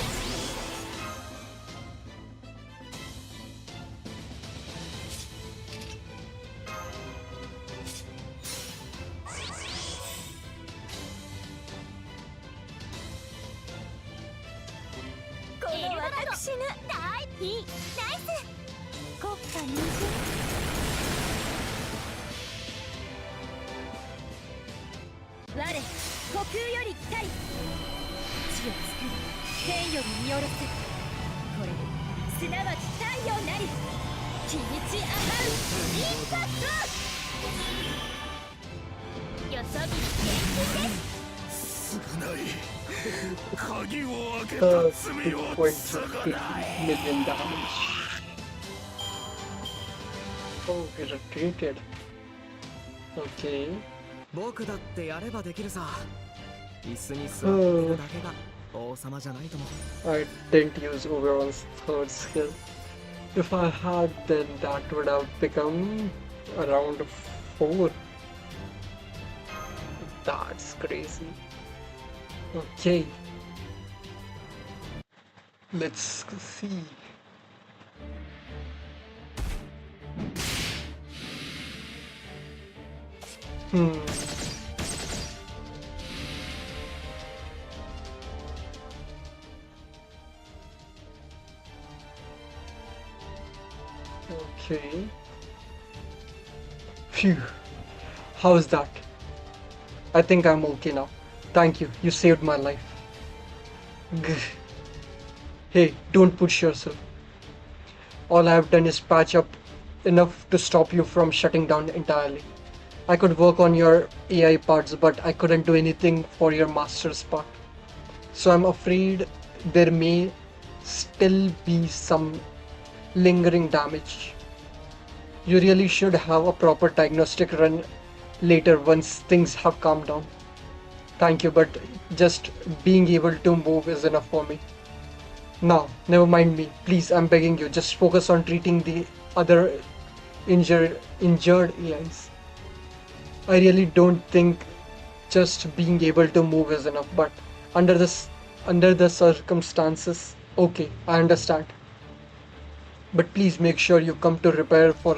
Speaker 2: この私の大いいナイス国家入手。我呼吸より来たり地を作り天より見下ろす。これすなわち太陽なりキミチアハウインパクト。よそ見厳禁です。少ない鍵を開けた罪を償え。
Speaker 1: million damage. Oh, he retreated. Okay.
Speaker 3: 僕だってやればできるさ。椅子に座ってるだけが王様じゃないと思う。
Speaker 1: I didn't use Oberon's third skill. If I had, then that would have become around 4. That's crazy. Okay. Let's see. Hmm. Okay. Phew. How's that? I think I'm okay now. Thank you. You saved my life. Gah. Hey, don't push yourself. All I've done is patch up enough to stop you from shutting down entirely. I could work on your AI parts, but I couldn't do anything for your master's part. So I'm afraid there may still be some lingering damage. You really should have a proper diagnostic run later once things have calmed down. Thank you, but just being able to move is enough for me. Now, never mind me. Please, I'm begging you, just focus on treating the other injured AIs. I really don't think just being able to move is enough, but under this under the circumstances, okay, I understand. But please make sure you come to repair for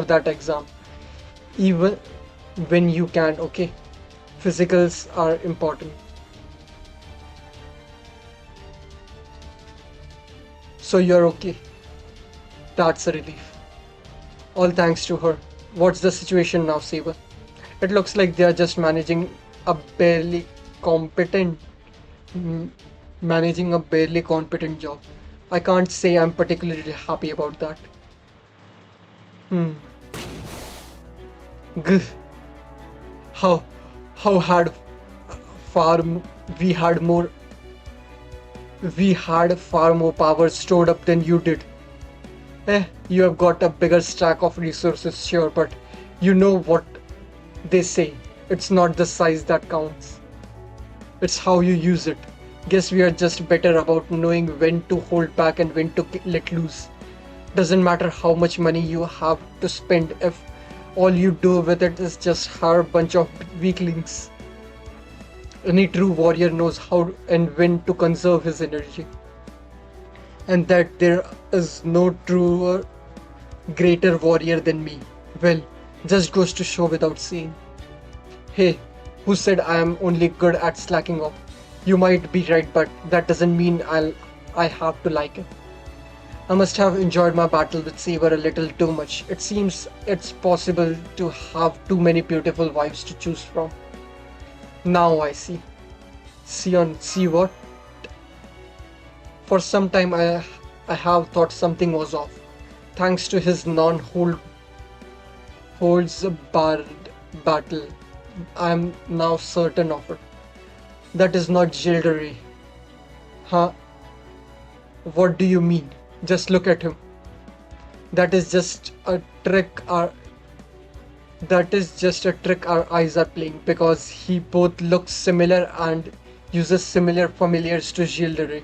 Speaker 1: that exam. Even when you can, okay? Physicals are important. So you're okay. That's a relief. All thanks to her. What's the situation now, Saber? It looks like they are just a barely competent mm, managing a barely competent job. I can't say I'm particularly happy about that. Hmm. Gah. How how had far m- we had more we had far more power stored up than you did. You have got a bigger stack of resources, sure, but you know what they say. It's not the size that counts. It's how you use it. Guess we are just better about knowing when to hold back and when to let loose. Doesn't matter how much money you have to spend if all you do with it is just hire a bunch of weaklings. Any true warrior knows how and when to conserve his energy, and that there is no truer, greater warrior than me. Well, just goes to show without saying. Hey, who said I am only good at slacking off? You might be right, but that doesn't mean I have to like it. I must have enjoyed my battle with Saber a little too much. It seems it's possible to have too many beautiful wives to choose from. Now I see. See what? For some time I have thought something was off. Thanks to his holds barred battle, I am now certain of it. That is not jewelry. Huh? What do you mean? Just look at him. That is just a trick our that is just a trick our eyes are playing because he both looks similar and uses similar familiars to jewelry.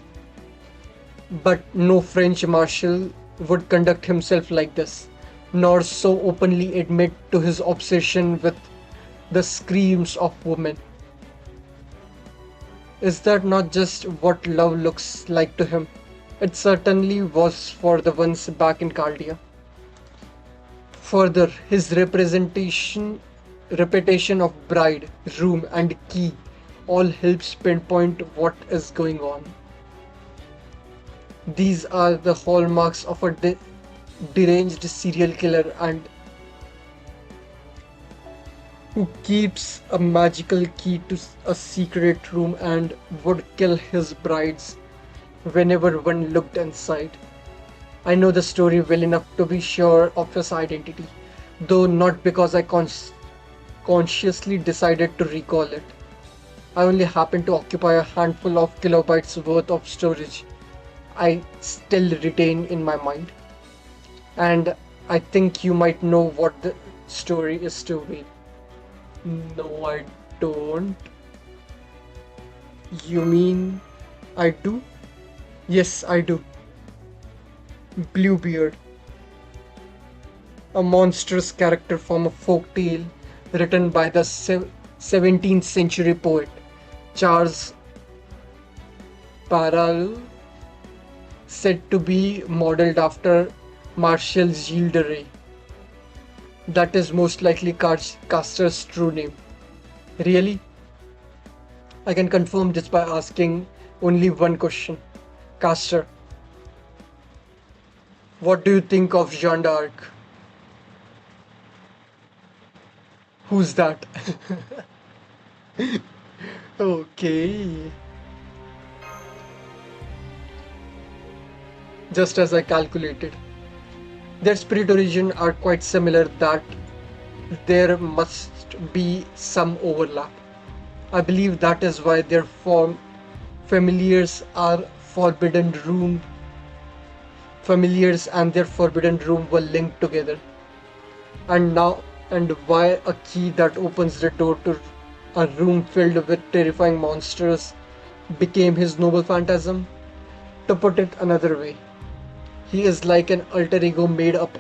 Speaker 1: But no French marshal would conduct himself like this, nor so openly admit to his obsession with the screams of women. Is that not just what love looks like to him? It certainly was for the ones back in Caldia. Further, his reputation of bride, room, and key all helps pinpoint what is going on. These are the hallmarks of a deranged serial killer and who keeps a magical key to a secret room and would kill his brides whenever one looked inside. I know the story well enough to be sure of his identity, though not because I consciously decided to recall it. I only happen to occupy a handful of kilobytes worth of storage I still retain in my mind. And I think you might know what the story is to be. No, I don't. You mean I do? Yes, I do. Bluebeard, a monstrous character from a folk tale written by the 17th century poet Charles Parallel. said to be modeled after Marshall Gilderay. That is most likely Castor's true name. Really? I can confirm this by asking only one question. Castor, what do you think of Jeanne d'Arc? Who's that? Okay. Just as I calculated. Their spirit origin are quite similar that there must be some overlap. I believe that is why their familiars are forbidden room familiars and their forbidden room were linked together. And why a key that opens the door to a room filled with terrifying monsters became his noble phantasm? To put it another way, he is like an alter ego made up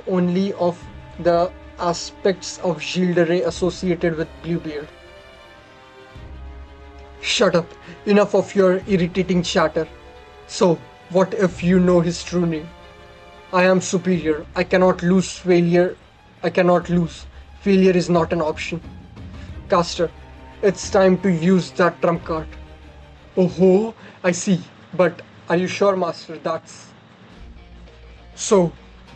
Speaker 1: only of the aspects of Gilderay associated with Bluebeard. Shut up! Enough of your irritating chatter. So, what if you know his true name? I am superior. I cannot lose failure. I cannot lose. Failure is not an option. Caster, it's time to use that trump card. Oh ho, I see. But are you sure, Master? That's so.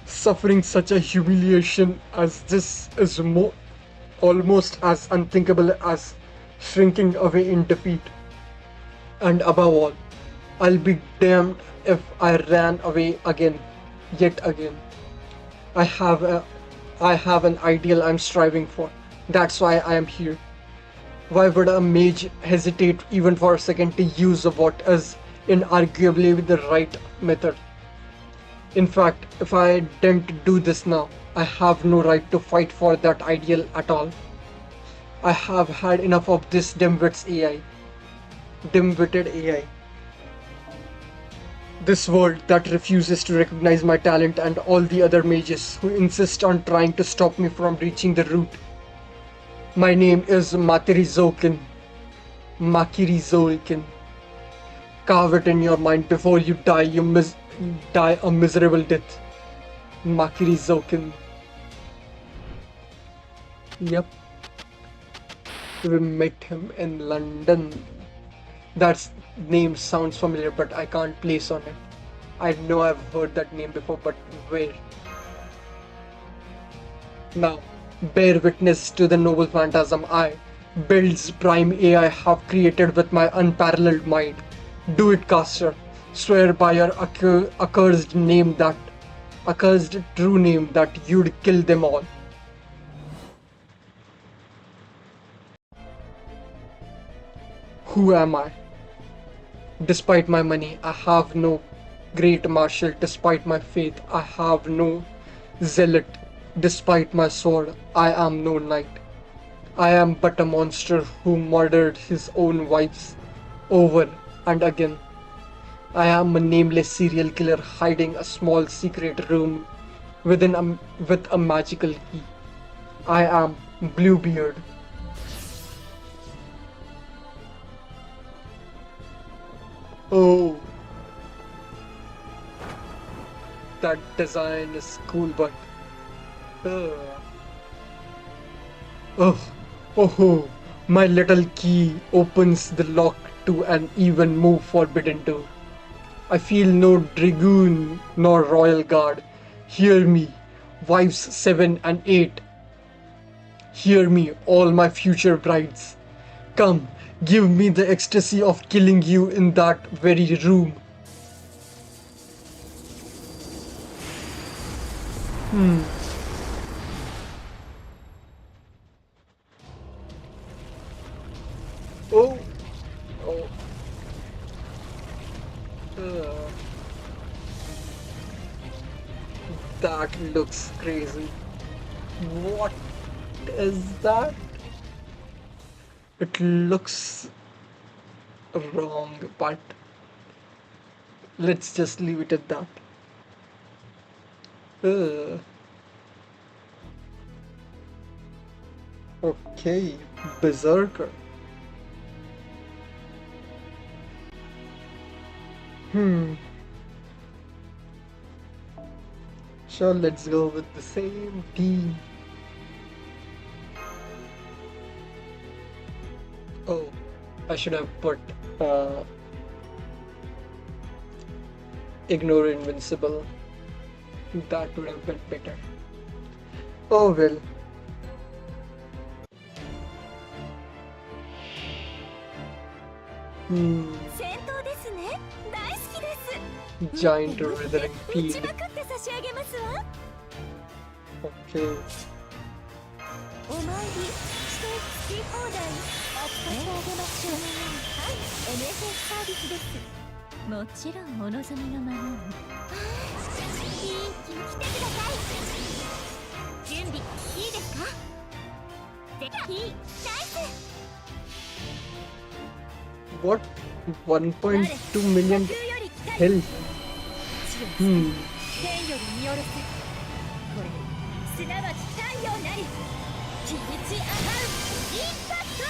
Speaker 1: Suffering such a humiliation as this is almost as unthinkable as shrinking away in defeat. And above all, I'll be damned if I ran away again, yet again. I have a, I have an ideal I'm striving for. That's why I am here. Why would a mage hesitate even for a second to use what is inarguably the right method? In fact, if I didn't do this now, I have no right to fight for that ideal at all. I have had enough of this dim-witted AI. This world that refuses to recognize my talent and all the other mages who insist on trying to stop me from reaching the root. My name is Matirizokin. Makirizolkin. Carve it in your mind before you die, die a miserable death. Makirizolkin. Yep. We met him in London. That name sounds familiar, but I can't place on it. I know I've heard that name before, but where? Now, bear witness to the noble phantasm I, Build's prime AI, have created with my unparalleled mind. Do it, Caster. Swear by your accursed true name that you'd kill them all. Who am I? Despite my money, I have no great marshal. Despite my faith, I have no zealot. Despite my sword, I am no knight. I am but a monster who murdered his own wives over and again. I am a nameless serial killer hiding a small secret room with a magical key. I am Bluebeard. Oh, that design is cool, but uh, oh, oh, my little key opens the lock to an even more forbidden door. I feel no dragoon nor royal guard. Hear me, wives 7 and 8. Hear me, all my future brides. Come, give me the ecstasy of killing you in that very room. Oh, oh. Uh, that looks crazy. What is that? It looks wrong, but let's just leave it at that. Uh, okay, Berserker. Hmm. Sure, let's go with the same team. Oh, I should have put uh, ignore invincible. That would have been better. Oh well.
Speaker 2: 戦闘ですね。大好きです。
Speaker 1: Giant
Speaker 2: 打って
Speaker 1: withering
Speaker 2: 打ち
Speaker 1: field.
Speaker 2: まくって差し上げますわ。
Speaker 1: Okay.
Speaker 2: お参りして好き放題扱ってあげましょう。はい、NSS サービスです。もちろんお望みのままに。一気に来てください。準備いいですか？でかいいナイス。
Speaker 1: What? 1.2 million
Speaker 2: 呼吸より来たい。
Speaker 1: health.
Speaker 2: 地を
Speaker 1: Hmm.
Speaker 2: 天より見下ろせ。これすなわち太陽なり気打ちアハウインパクト。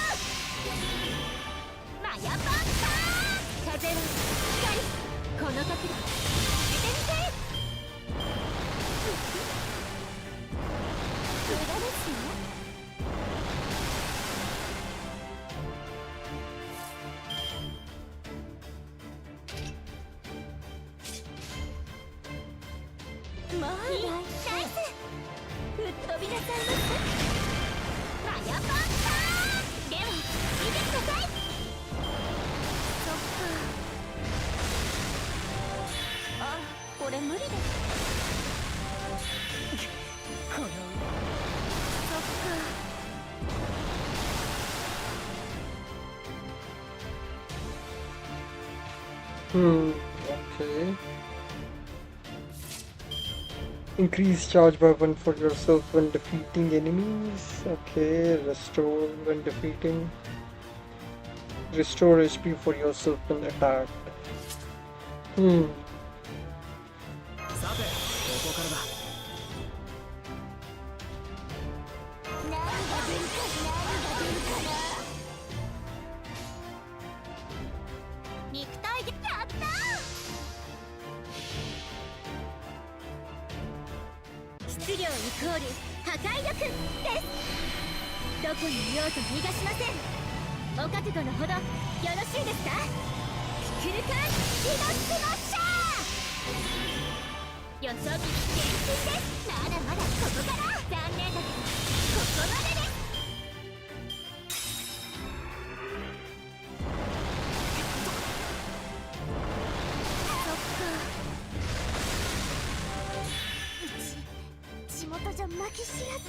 Speaker 2: マヤパンパー風は光この角度見てみて。無駄ですよ。 まあナイス。吹っ飛びなさいますマヤパンパー。では見てください。そっか。あ、これ無理です。この上そっか。
Speaker 1: Hmm. Okay. Increase charge by 1 for yourself when defeating enemies. Okay. Restore when defeating. Restore HP for yourself when attacked. Hmm.
Speaker 3: さてここからだ。
Speaker 2: 何が出るかな。肉体でやったー。質量イコール破壊力です。どこにいようと逃がしません。お覚悟のほどよろしいですか？クルカンヒドスマッシャー。よそ見厳禁です。まだまだここから残念だけどここまでです。 地元じゃ負け知らず。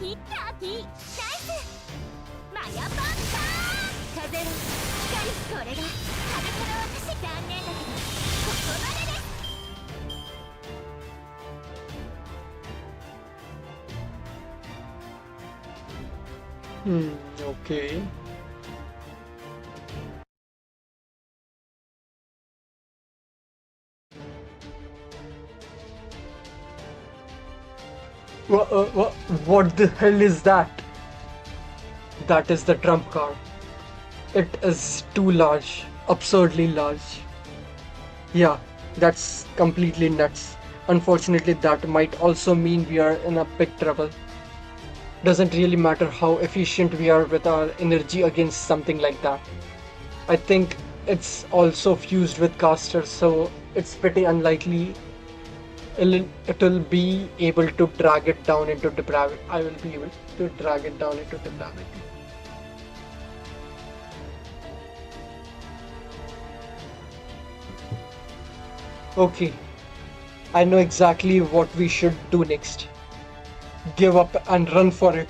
Speaker 2: ヒッターピーナイス。マヤパンパー。風は光これが裸の私。残念だけどここまでです。
Speaker 1: Hmm. Okay. What the hell is that? That is the trump card. It is too large, absurdly large. Yeah, that's completely nuts. Unfortunately, that might also mean we are in a big trouble. Doesn't really matter how efficient we are with our energy against something like that. I think it's also fused with caster, so it's pretty unlikely it will be able to drag it down into depravity. I will be able to drag it down into depravity. Okay, I know exactly what we should do next. give up and run for it.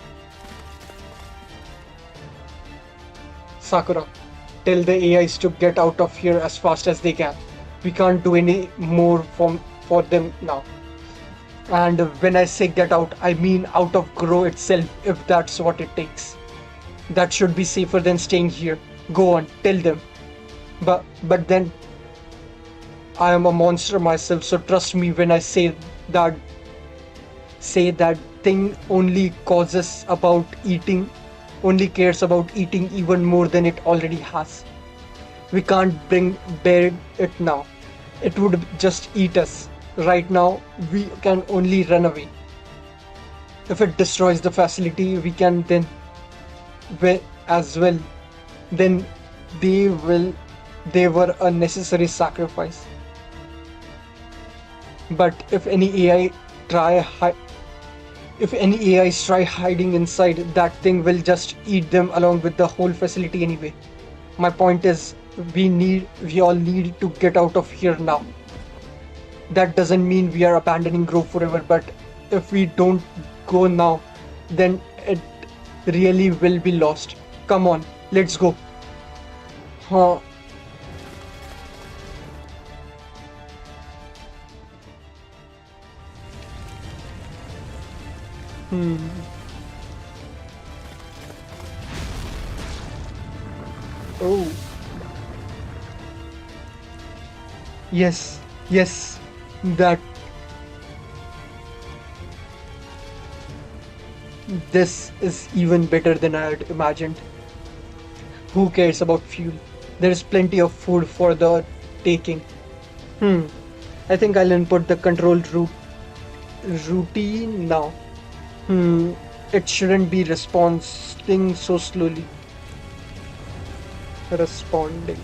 Speaker 1: Sakura, tell the AIs to get out of here as fast as they can. We can't do any more for them now. And when I say get out, I mean out of Grow itself, if that's what it takes. That should be safer than staying here. Go on, tell them. But then I am a monster myself, so trust me when I that that thing only cares about eating even more than it already has. We can't bear it now. It would just eat us. Right now, we can only run away. If it destroys the facility, we can then as well. Then they will they were a necessary sacrifice. But if any AIs try hiding inside, that thing will just eat them along with the whole facility anyway. My point is, we all need to get out of here now. That doesn't mean we are abandoning Grove forever, but if we don't go now, then it really will be lost. Come on, let's go. Huh. Hmm. Oh, yes, yes. That this is even better than I had imagined. Who cares about fuel? There's plenty of food for the taking. Hmm. I think I'll input the control routine now. Hmm. It shouldn't be responding so slowly. Responding.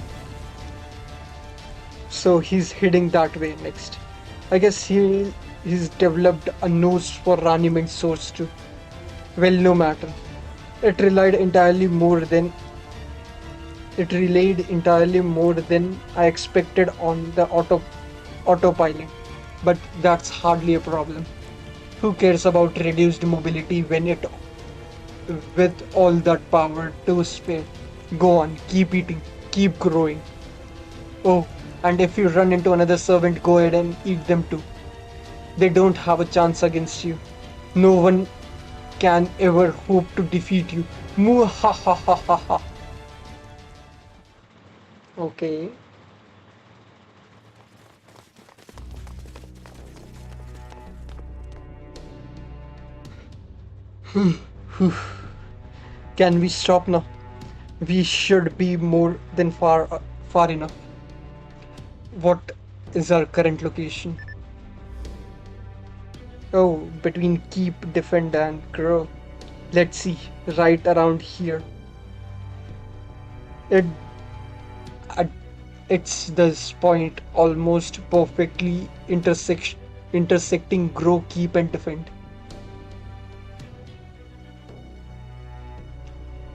Speaker 1: So he's heading that way next. I guess he's developed a nose for Raniment source too. Well, no matter. It relied entirely more than it relayed entirely more than I expected on the autopilot. But that's hardly a problem. Who cares about reduced mobility when it with all that power to spare? Go on, keep eating, keep growing. Oh, and if you run into another servant, go ahead and eat them too. They don't have a chance against you. No one can ever hope to defeat you. Moo ha ha ha ha ha. Okay. Can we stop now? We should be more than far enough. What is our current location? Oh, between keep, defend, and grow. Let's see, right around here. It at it's this point almost perfectly intersecting grow, keep, and defend.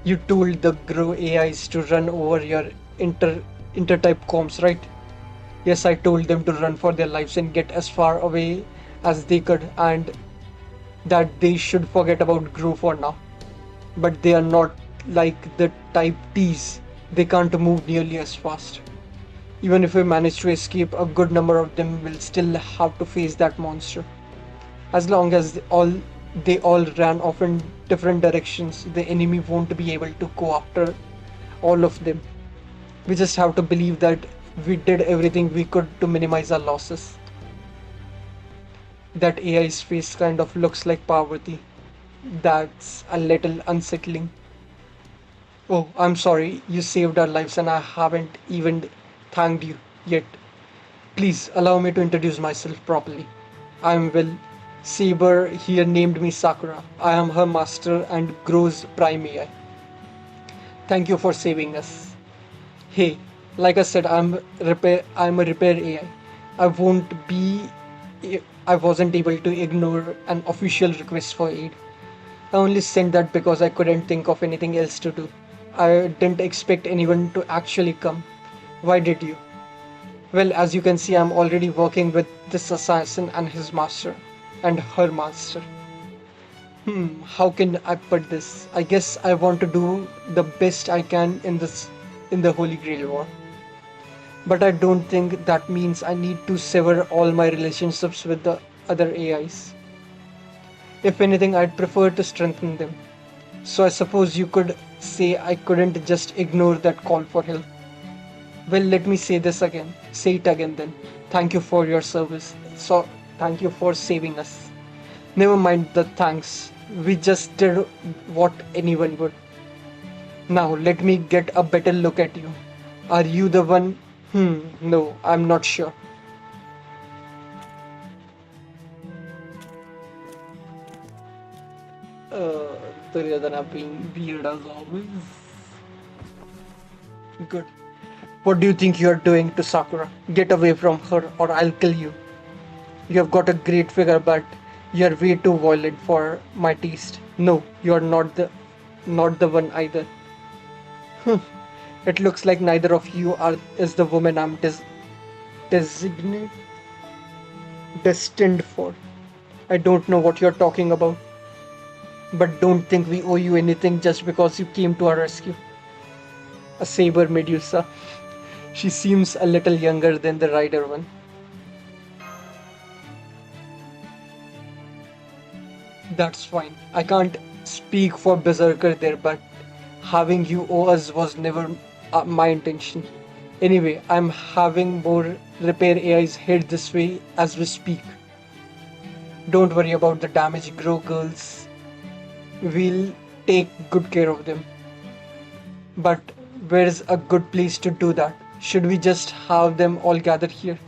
Speaker 1: You told the grow AIs to run over your intertype comms, right? Yes, I told them to run for their lives and get as far away as they could, and that they should forget about grow for now. But they are not like the type T's. They can't move nearly as fast. Even if we manage to escape, a good number of them will still have to face that monster. As long as they all ran off in different directions, the enemy won't be able to go after all of them. We just have to believe that we did everything we could to minimize our losses. That AI's face kind of looks like Parvati. That's a little unsettling. Oh, I'm sorry, you saved our lives and I haven't even thanked you yet. Please allow me to introduce myself properly. I'm Will. Saber here named me Sakura. I am her master and Grow's prime AI. Thank you for saving us. Hey, like I said, I'm a repair AI. I won't be I wasn't able to ignore an official request for aid. I only sent that because I couldn't think of anything else to do. I didn't expect anyone to actually come. Why did you? Well, as you can see, I'm already working with this assassin and his master, and her master. How can I put this? I guess I want to do the best I can in the Holy Grail War. But I don't think that means I need to sever all my relationships with the other AIs. If anything, I'd prefer to strengthen them. So I suppose you could say I couldn't just ignore that call for help. Well, let me say this again. Say it again then. Thank you for your service. So, thank you for saving us. Never mind the thanks. We just did what anyone would. Now, let me get a better look at you. Are you the one? No, I'm not sure. Uh, Duryodhana being weird as always. Good. What do you think you're doing to Sakura? Get away from her or I'll kill you. You have got a great figure, but you're way too violent for my taste. No, you're not the one either. It looks like neither of you are is the woman I'm designate destined for. I don't know what you're talking about, but don't think we owe you anything just because you came to our rescue. A saber Medusa. She seems a little younger than the rider one. That's fine. I can't speak for Berserker there, but having you owe us was never my intention. Anyway, I'm having more repair AIs head this way as we speak. Don't worry about the damaged grow girls. We'll take good care of them. But where's a good place to do that? Should we just have them all gather here?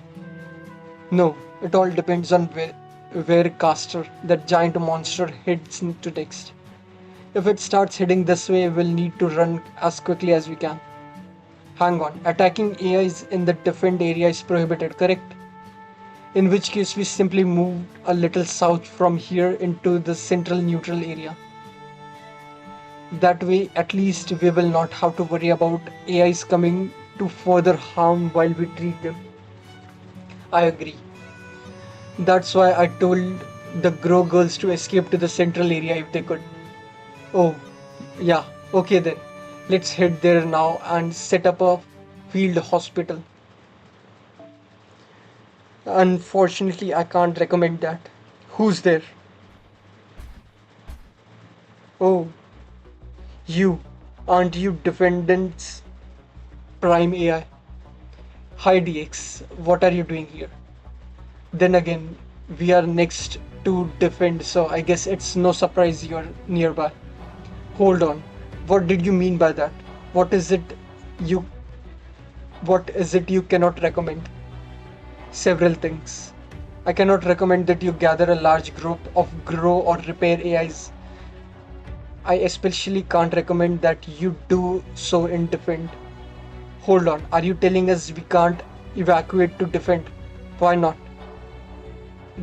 Speaker 1: No, it all depends on where Caster, that giant monster, heads into next. If it starts heading this way, we'll need to run as quickly as we can. Hang on, attacking AIs in the defend area is prohibited, correct? In which case we simply move a little south from here into the central neutral area. That way, at least we will not have to worry about AIs coming to further harm while we treat them. I agree. That's why I told the Grow girls to escape to the central area if they could. Oh, yeah, okay then. Let's head there now and set up a field hospital. Unfortunately, I can't recommend that. Who's there? Oh, you. Aren't you Defendant's Prime AI? Hi DX, what are you doing here? Then again, we are next to Defend, so I guess it's no surprise you're nearby. Hold on. What did you mean by that? What is it you what is it you cannot recommend? Several things. I cannot recommend that you gather a large group of grow or repair AIs. I especially can't recommend that you do so in defend. Hold on, are you telling us we can't evacuate to defend? Why not?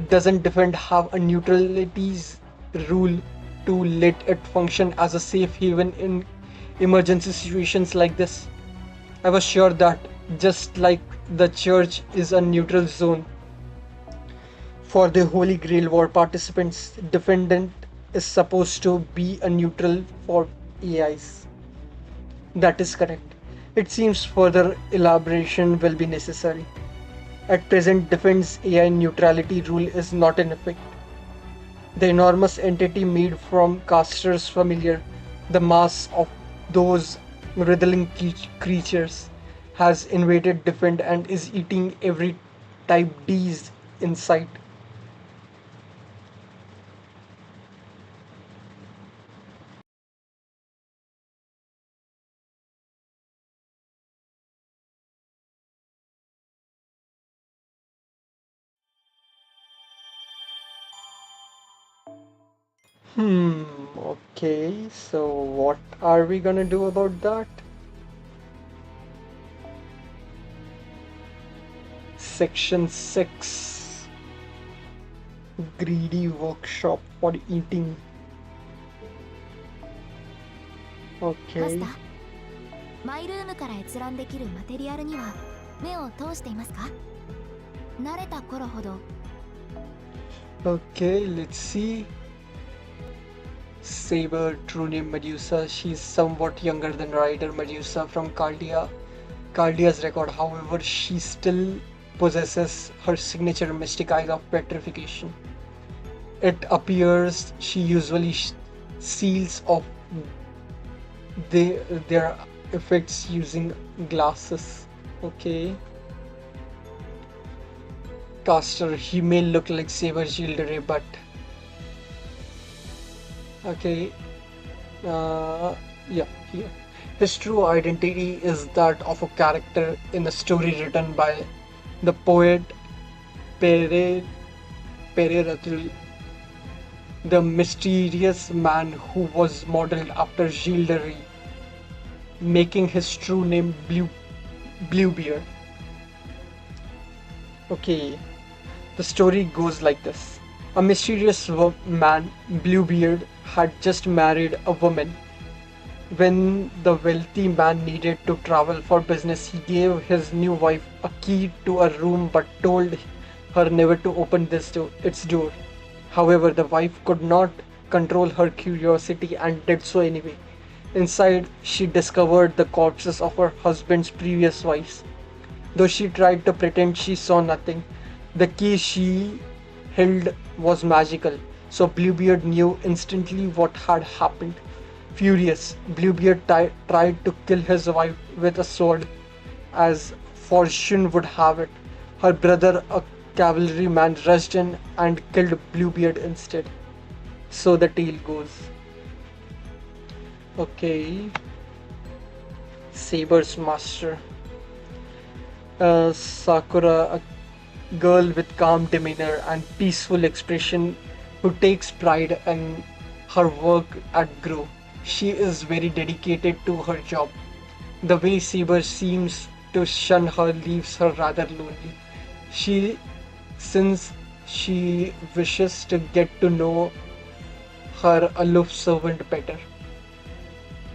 Speaker 1: Doesn't defend have a neutralities rule to let it function as a safe haven in emergency situations like this? I was sure that, just like the church is a neutral zone for the Holy Grail War participants, defendant is supposed to be a neutral for AIs. That is correct. It seems further elaboration will be necessary. At present, Defense AI neutrality rule is not in effect. The enormous entity made from Caster's familiar, the mass of those writhing creatures, has invaded Defend and is eating every type D's in sight. Okay, so what are we gonna do about that? Section 6, Greedy Workshop for Eating.
Speaker 2: マス
Speaker 1: Okay.
Speaker 2: ター、マイルームから閲覧できるマテリアルには目を通していますか？慣れた頃ほど。
Speaker 1: Okay, let's see. Saber, true name Medusa. She's somewhat younger than writer Medusa from Caldea's record. However, she still possesses her signature mystic eyes of petrification. It appears she usually seals off their effects using glasses. Okay. Caster, he may look like Saber Gilderay, but okay. Uh, yeah, here. His true identity is that of a character in a story written by the poet Pere Pere, the mysterious man who was modeled after Gilderay, making his true name Bluebeard. Okay, the story goes like this. A mysterious man, Bluebeard, had just married a woman. When the wealthy man needed to travel for business, he gave his new wife a key to a room but told her never to open its door. However, the wife could not control her curiosity and did so anyway. Inside, she discovered the corpses of her husband's previous wives. Though she tried to pretend she saw nothing, the key she held was magical, so Bluebeard knew instantly what had happened. Furious, Bluebeard tried to kill his wife with a sword. As fortune would have it, her brother, a cavalryman, rushed in and killed Bluebeard instead. So the tale goes. Okay. Saber's master. Sakura, a girl with calm demeanor and peaceful expression who takes pride in her work at Grow. She is very dedicated to her job. The way Saber seems to shun her leaves her rather lonely. Since she wishes to get to know her aloof servant better.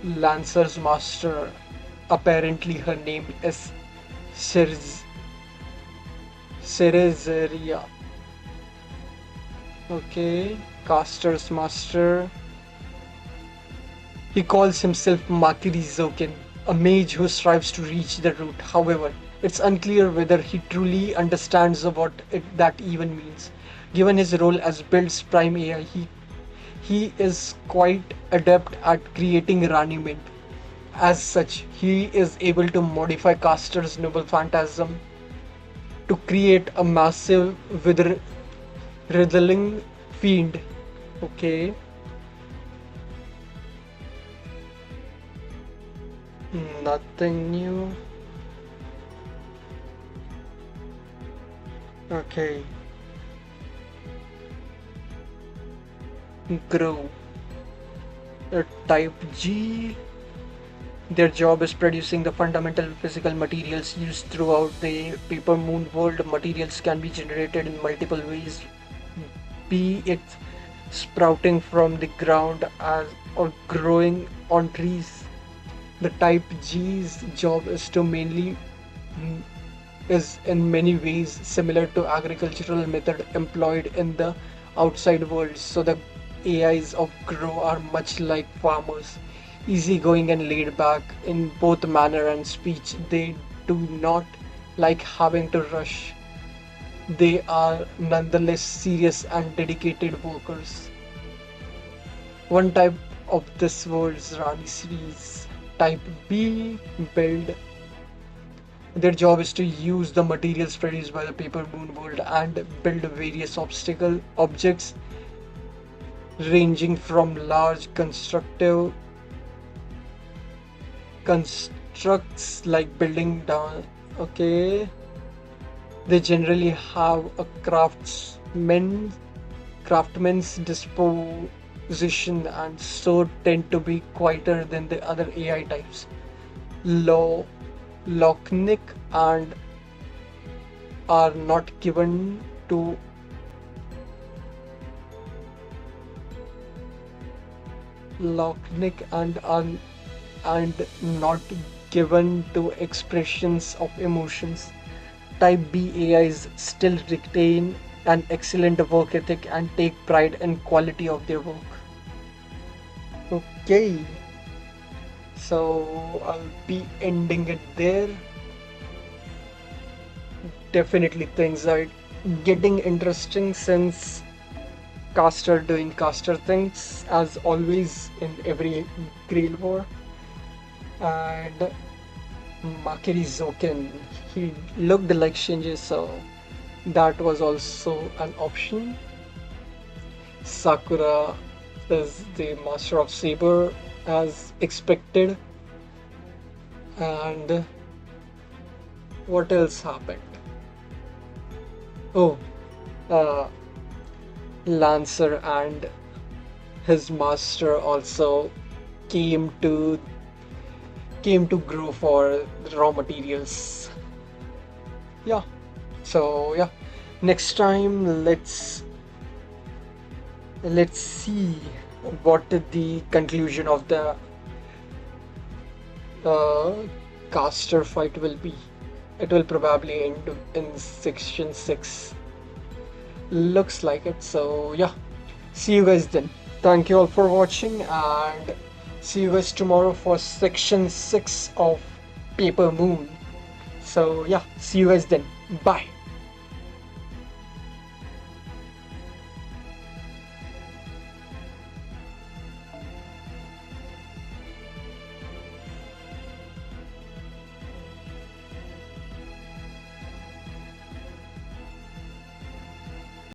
Speaker 1: Lancer's master, apparently her name is Cerezeria. Okay, Caster's master. He calls himself Makiri Zokin, a mage who strives to reach the root. However, it's unclear whether he truly understands what that even means. Given his role as Build's prime AI, he is quite adept at creating raniment. As such, he is able to modify Caster's noble phantasm to create a massive writhing fiend. Okay. Nothing new. Okay. Grow. Type G. Their job is producing the fundamental physical materials used throughout the Paper Moon world. Materials can be generated in multiple ways, be it sprouting from the ground or growing on trees. The Type G's job is in many ways similar to agricultural method employed in the outside world. So the AIs of Grow are much like farmers, easygoing and laid back in both manner and speech. They do not like having to rush. They are nonetheless serious and dedicated workers. One type of this world's Rani series, Type B, build. Their job is to use the materials produced by the Paper Moon world and build various objects ranging from large constructs like building down. Okay. They generally have a craftsman's disposition and so tend to be quieter than the other AI types. Lochnic and are not given to Lochnic and not given to expressions of emotions. Type B AIs still retain an excellent work ethic and take pride in quality of their work. Okay, so I'll be ending it there. Definitely things are getting interesting since caster doing caster things as always in every Grail War. And Makiri Zoken, he looked like Shinji, so that was also an option. Sakura is the master of saber as expected. And what else happened? Oh, uh, Lancer and his master also came to grow for raw materials. Yeah. So yeah, next time let's see what the conclusion of the uh, caster fight will be. It will probably end in section 6. Looks like it. So yeah, see you guys then. Thank you all for watching and see you guys tomorrow for section 6 of Paper Moon. So yeah, see you guys then. Bye.